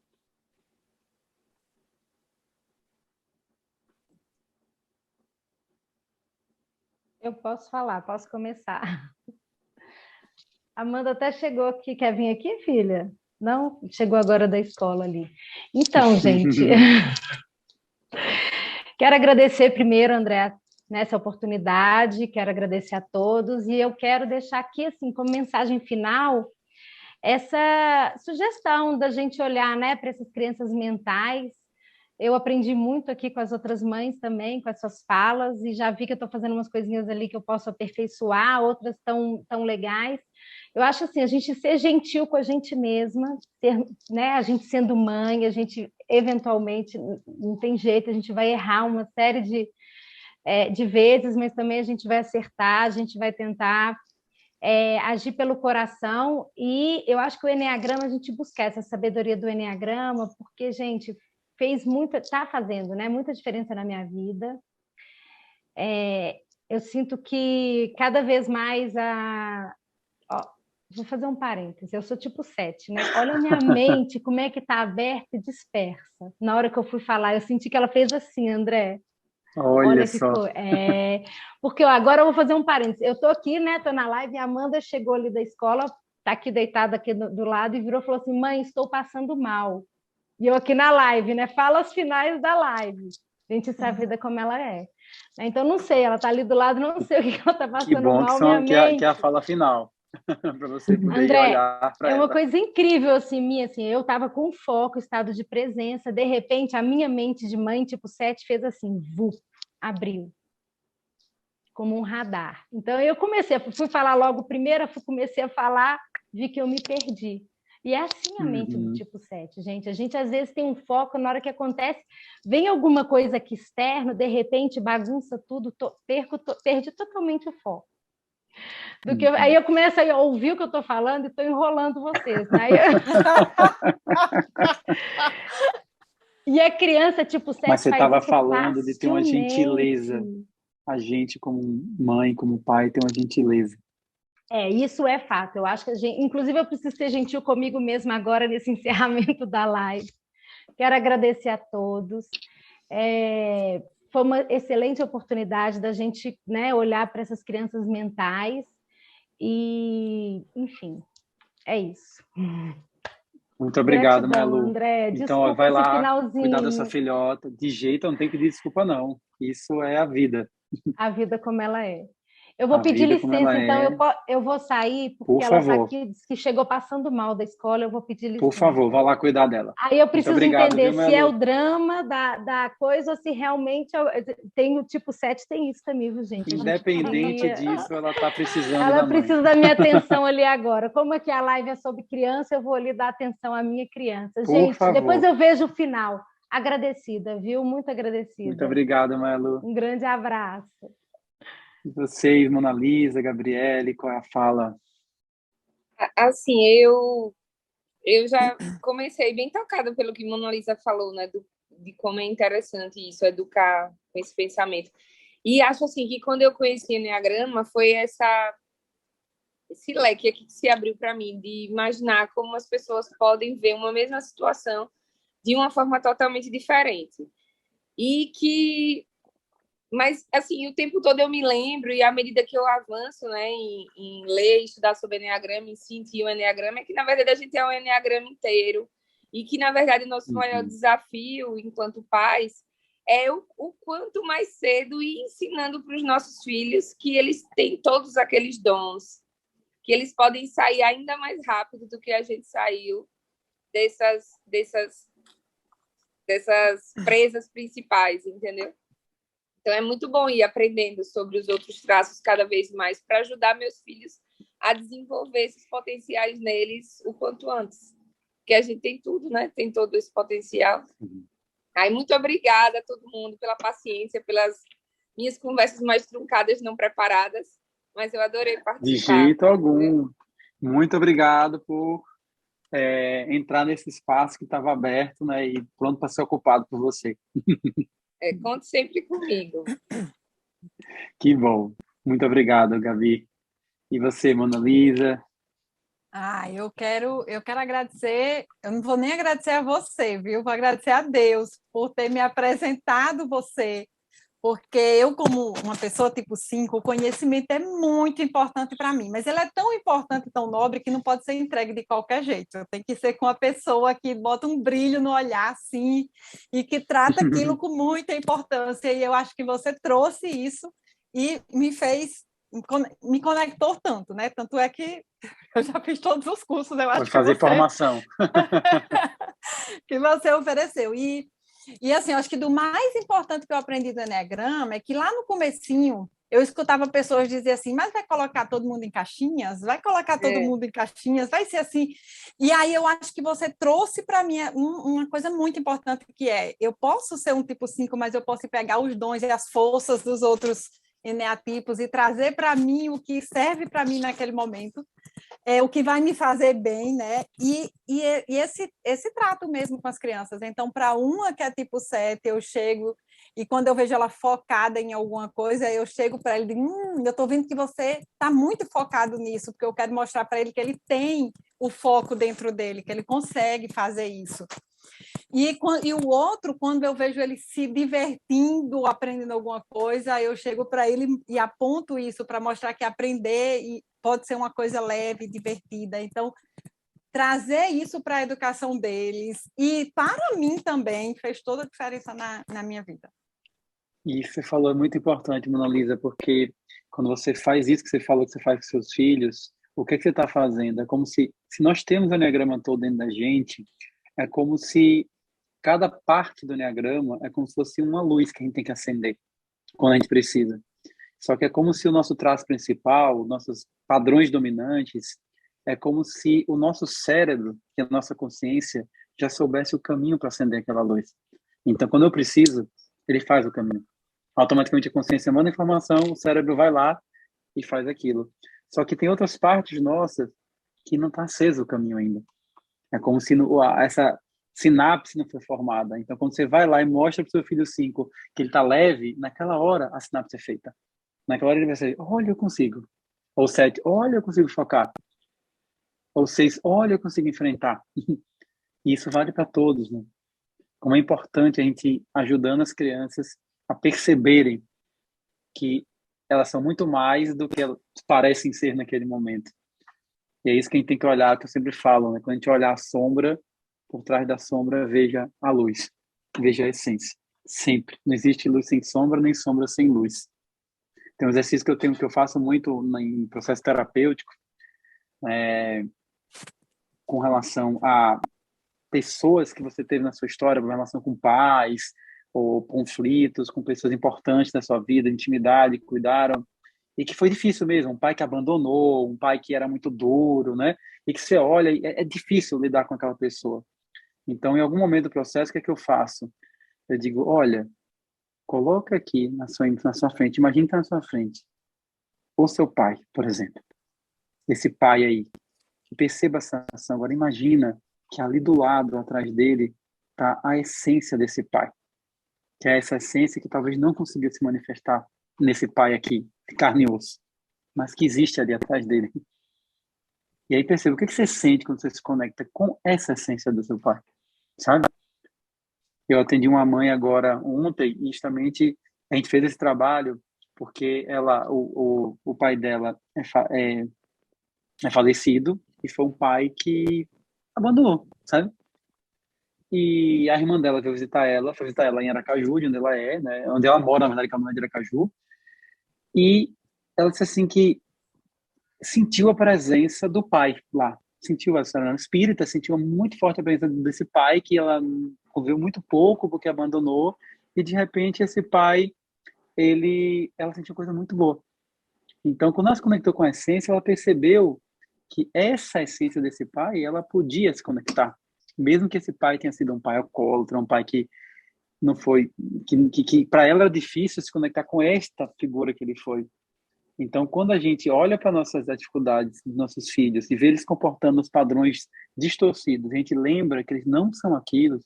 Eu posso falar, posso começar. Amanda até chegou aqui. Quer vir aqui, filha? Não? Chegou agora da escola ali. Então, gente, quero agradecer primeiro, André, nessa oportunidade, quero agradecer a todos, e eu quero deixar aqui, assim, como mensagem final, essa sugestão da gente olhar, né, para essas crianças mentais. Eu aprendi muito aqui com as outras mães também, com essas falas, e já vi que eu estou fazendo umas coisinhas ali que eu posso aperfeiçoar, outras tão legais. Eu acho assim, a gente ser gentil com a gente mesma, né, a gente sendo mãe, a gente eventualmente, não tem jeito, a gente vai errar uma série de vezes, mas também a gente vai acertar, a gente vai tentar agir pelo coração, e eu acho que o Enneagrama, a gente buscar essa sabedoria do Enneagrama, porque, gente, está fazendo, né, muita diferença na minha vida. Eu sinto que cada vez mais vou fazer um parêntese, eu sou tipo 7, né? Olha a minha mente, como é que está aberta e dispersa. Na hora que eu fui falar, eu senti que ela fez assim, André. Olha só. Porque agora eu vou fazer um parêntese. Eu estou aqui, né? Estou na live, e a Amanda chegou ali da escola, está aqui deitada aqui do lado, e virou e falou assim: mãe, estou passando mal. E eu aqui na live, né? Fala os finais da live. A gente sabe a vida como ela é. Então, não sei, ela está ali do lado, não sei o que ela está passando que bom mal. Que é a fala final. para você poder ir André, olhar para é uma ela. coisa incrível, assim, minha, assim, eu estava com foco, estado de presença, de repente, a minha mente de mãe, tipo 7, fez assim, vu, abriu, como um radar. Então, eu fui falar logo primeiro, comecei a falar, vi que eu me perdi. E é assim a mente do tipo 7, gente. A gente, às vezes, tem um foco, na hora que acontece, vem alguma coisa aqui externo, de repente, bagunça tudo, perdi totalmente o foco. Aí eu começo a ouvir o que eu estou falando e estou enrolando vocês, né? E a criança tipo 7 Mas você faz estava isso falando de ter uma gentileza. facilmente. A gente, como mãe, como pai, tem uma gentileza. Isso é fato. Eu acho que inclusive eu preciso ser gentil comigo mesma agora nesse encerramento da live. Quero agradecer a todos. Foi uma excelente oportunidade da gente, né, olhar para essas crianças mentais e, enfim, é isso. Muito obrigado, Gratidão, Malu. André. Então, ó, Desculpa vai esse lá cuidar dessa finalzinho. filhota. De jeito, não tem que pedir desculpa, não. Isso é a vida. A vida como ela é. Eu vou A pedir vida como ela licença, então é. eu vou sair, Por porque ela está favor, aqui, disse que chegou passando mal da escola, eu vou pedir por licença. favor, vá lá cuidar dela. Aí eu Muito preciso obrigado, entender viu, se é o Malu? drama da coisa ou se realmente tem o tipo 7, tem isso também, viu, gente? A gente Independente queria... disso, ela está precisando Ela da mãe. precisa da minha atenção ali agora. Como é que a live é sobre criança, eu vou ali dar atenção à minha criança. Por Gente, depois favor. eu vejo o final. Agradecida, viu? Muito agradecida. Muito obrigado, Malu. Um grande abraço. E vocês, Mona Lisa, Gabriele, qual é a fala? Assim, eu já comecei bem tocada pelo que Mona Lisa falou, né? De como é interessante isso, educar com esse pensamento. E acho assim que quando eu conheci o Enneagrama foi esse leque aqui que se abriu para mim, de imaginar como as pessoas podem ver uma mesma situação de uma forma totalmente diferente. Mas, assim, o tempo todo eu me lembro, e à medida que eu avanço, né, em ler, estudar sobre Enneagrama, em sentir o Enneagrama, é que, na verdade, a gente é um Enneagrama inteiro, e que, na verdade, o nosso maior desafio, enquanto pais, é o quanto mais cedo ir ensinando para os nossos filhos que eles têm todos aqueles dons, que eles podem sair ainda mais rápido do que a gente saiu dessas presas principais, entendeu? Então, é muito bom ir aprendendo sobre os outros traços cada vez mais para ajudar meus filhos a desenvolver esses potenciais neles o quanto antes. Porque a gente tem tudo, né? Tem todo esse potencial. Aí, muito obrigada a todo mundo pela paciência, pelas minhas conversas mais truncadas, não preparadas, mas eu adorei participar. De jeito algum. Muito obrigado por entrar nesse espaço que estava aberto, né, e pronto para ser ocupado por você. Conte sempre comigo. Que bom. Muito obrigado, Gabi. E você, Mona Lisa? Eu quero agradecer, eu não vou nem agradecer a você, viu? Vou agradecer a Deus por ter me apresentado você, porque eu, como uma pessoa tipo 5, o conhecimento é muito importante para mim, mas ele é tão importante, tão nobre, que não pode ser entregue de qualquer jeito. Eu tenho que ser com uma pessoa que bota um brilho no olhar, assim, e que trata aquilo com muita importância, e eu acho que você trouxe isso e me conectou tanto, né? Tanto é que eu já fiz todos os cursos, eu acho Pode fazer formação. que você ofereceu. E assim, eu acho que do mais importante que eu aprendi do Enneagrama é que lá no comecinho eu escutava pessoas dizer assim, mas vai colocar todo mundo em caixinhas? Vai colocar todo mundo em caixinhas? Vai ser assim? E aí eu acho que você trouxe para mim uma coisa muito importante, que eu posso ser um tipo 5, mas eu posso pegar os dons e as forças dos outros eneatipos e trazer para mim o que serve para mim naquele momento, o que vai me fazer bem, né? E esse trato mesmo com as crianças. Então, para uma que é tipo 7, eu chego e quando eu vejo ela focada em alguma coisa, eu chego para ele e digo, eu estou vendo que você está muito focado nisso, porque eu quero mostrar para ele que ele tem o foco dentro dele, que ele consegue fazer isso. E o outro, quando eu vejo ele se divertindo, aprendendo alguma coisa, eu chego para ele e aponto isso para mostrar que aprender pode ser uma coisa leve, divertida. Então, trazer isso para a educação deles e para mim também fez toda a diferença na minha vida. E você falou é muito importante, Mona Lisa, porque quando você faz isso que você falou que você faz com seus filhos, O que é que você está fazendo? É como se nós temos o Enneagrama todo dentro da gente, é como se cada parte do Enneagrama é como se fosse uma luz que a gente tem que acender quando a gente precisa. Só que é como se o nosso traço principal, nossos padrões dominantes, é como se o nosso cérebro e a nossa consciência já soubesse o caminho para acender aquela luz. Então, quando eu preciso, ele faz o caminho. Automaticamente a consciência manda informação, o cérebro vai lá e faz aquilo. Só que tem outras partes nossas que não está aceso o caminho ainda. É como se essa sinapse não foi formada. Então, quando você vai lá e mostra para o seu filho 5 que ele está leve, naquela hora a sinapse é feita. Naquela hora ele vai ser, olha, eu consigo. Ou 7, olha, eu consigo focar. Ou 6, olha, eu consigo enfrentar. E isso vale para todos, né? Como é importante a gente ajudando as crianças a perceberem que elas são muito mais do que elas parecem ser naquele momento. E é isso que a gente tem que olhar, que eu sempre falo, né? Quando a gente olhar a sombra, por trás da sombra, veja a luz, veja a essência. Sempre. Não existe luz sem sombra, nem sombra sem luz. Tem um exercício que eu faço muito em processo terapêutico, com relação a pessoas que você teve na sua história, com relação com pais, ou conflitos com pessoas importantes da sua vida, intimidade, que cuidaram, e que foi difícil mesmo, um pai que abandonou, um pai que era muito duro, né? E que você olha, é difícil lidar com aquela pessoa. Então, em algum momento do processo, o que é que eu faço? Eu digo, olha, coloca aqui na sua frente, imagine que está na sua frente, o seu pai, por exemplo, esse pai aí, que perceba essa ação. Agora, imagina que ali do lado, atrás dele, está a essência desse pai, que é essa essência que talvez não conseguiu se manifestar nesse pai aqui, de carne e osso, mas que existe ali atrás dele. E aí perceba, o que você sente quando você se conecta com essa essência do seu pai, sabe? Eu atendi uma mãe agora ontem, e justamente a gente fez esse trabalho porque o pai dela é falecido e foi um pai que abandonou, sabe? E a irmã dela foi visitar ela em Aracaju, de onde ela é, né? Onde ela mora, na verdade, que ela não é de Aracaju. E ela disse assim que sentiu a presença do pai lá. Sentiu, ela era espírita, sentiu muito forte a presença desse pai, que ela ouviu muito pouco, porque abandonou. E, de repente, esse pai, ela sentiu coisa muito boa. Então, quando ela se conectou com a essência, ela percebeu que essa essência desse pai, ela podia se conectar. Mesmo que esse pai tenha sido um pai alcoólatra, um pai que não foi, que para ela era difícil se conectar com esta figura que ele foi. Então, quando a gente olha para nossas dificuldades dos nossos filhos e vê eles comportando os padrões distorcidos, a gente lembra que eles não são aquilo,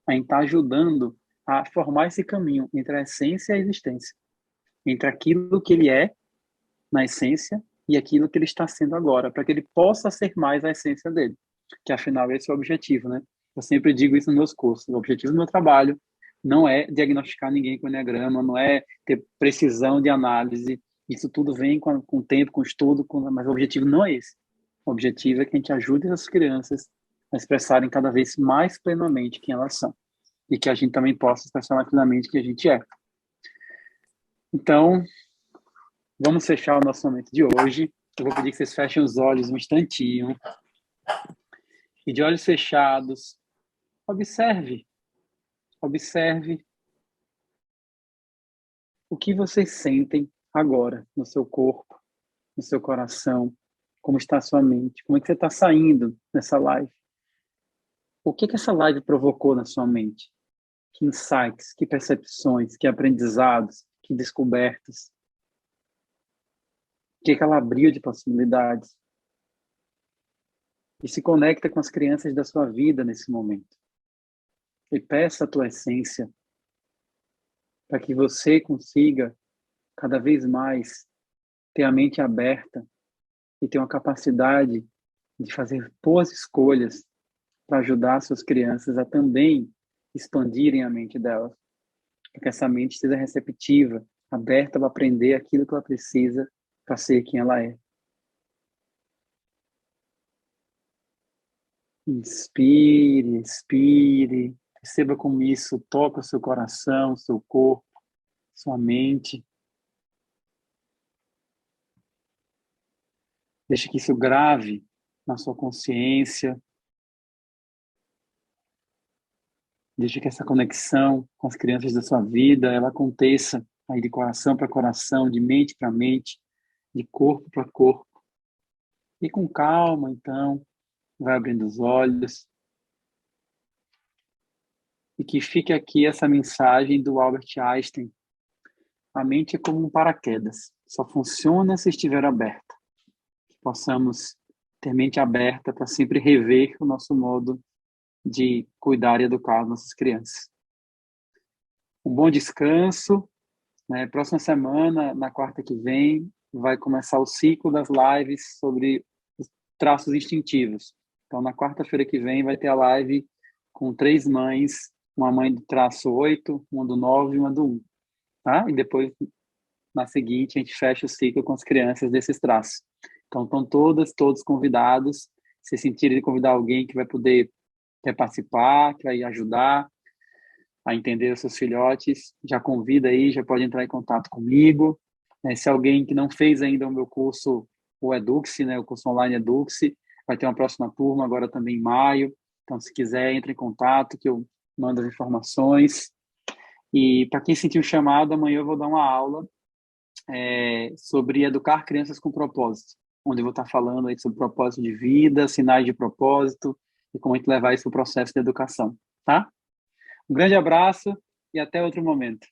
a gente está ajudando a formar esse caminho entre a essência e a existência, entre aquilo que ele é na essência e aquilo que ele está sendo agora, para que ele possa ser mais a essência dele, que afinal esse é o objetivo, né? Eu sempre digo isso nos meus cursos, o objetivo do meu trabalho não é diagnosticar ninguém com enneagrama, não é ter precisão de análise, isso tudo vem com o tempo, com o estudo, mas o objetivo não é esse. O objetivo é que a gente ajude as crianças a expressarem cada vez mais plenamente quem elas são e que a gente também possa expressar mais plenamente quem a gente é. Então, vamos fechar o nosso momento de hoje. Eu vou pedir que vocês fechem os olhos um instantinho. E de olhos fechados, observe o que vocês sentem agora no seu corpo, no seu coração, como está a sua mente, como é que você está saindo nessa live. O que essa live provocou na sua mente? Que insights, que percepções, que aprendizados, que descobertas. O que ela abriu de possibilidades. E se conecta com as crianças da sua vida nesse momento. E peça a tua essência para que você consiga cada vez mais ter a mente aberta e ter uma capacidade de fazer boas escolhas para ajudar suas crianças a também expandirem a mente delas. Para que essa mente seja receptiva, aberta para aprender aquilo que ela precisa para ser quem ela é. Inspire, expire. Perceba como isso toca o seu coração, o seu corpo, sua mente. Deixe que isso grave na sua consciência. Deixe que essa conexão com as crianças da sua vida, ela aconteça aí de coração para coração, de mente para mente, de corpo para corpo. E com calma, então, vai abrindo os olhos. E que fique aqui essa mensagem do Albert Einstein. A mente é como um paraquedas. Só funciona se estiver aberta. Que possamos ter mente aberta para sempre rever o nosso modo de cuidar e educar as nossas crianças. Um bom descanso. Né? Próxima semana, na quarta que vem, vai começar o ciclo das lives sobre os traços instintivos. Então, na quarta-feira que vem, vai ter a live com 3 mães, uma mãe do traço 8, uma do 9 e uma do 1. Tá? E depois, na seguinte, a gente fecha o ciclo com as crianças desses traços. Então, estão todos convidados. Se sentirem de convidar alguém que vai poder participar, que vai ajudar a entender os seus filhotes, já convida aí, já pode entrar em contato comigo. Se alguém que não fez ainda o meu curso, o Eduxi, né, o curso online Eduxi, vai ter uma próxima turma agora também em maio. Então, se quiser, entre em contato, que eu mando as informações. E para quem sentiu chamado, amanhã eu vou dar uma aula sobre educar crianças com propósito, onde eu vou estar falando aí sobre propósito de vida, sinais de propósito e como a gente levar isso para o processo de educação, tá? Um grande abraço e até outro momento.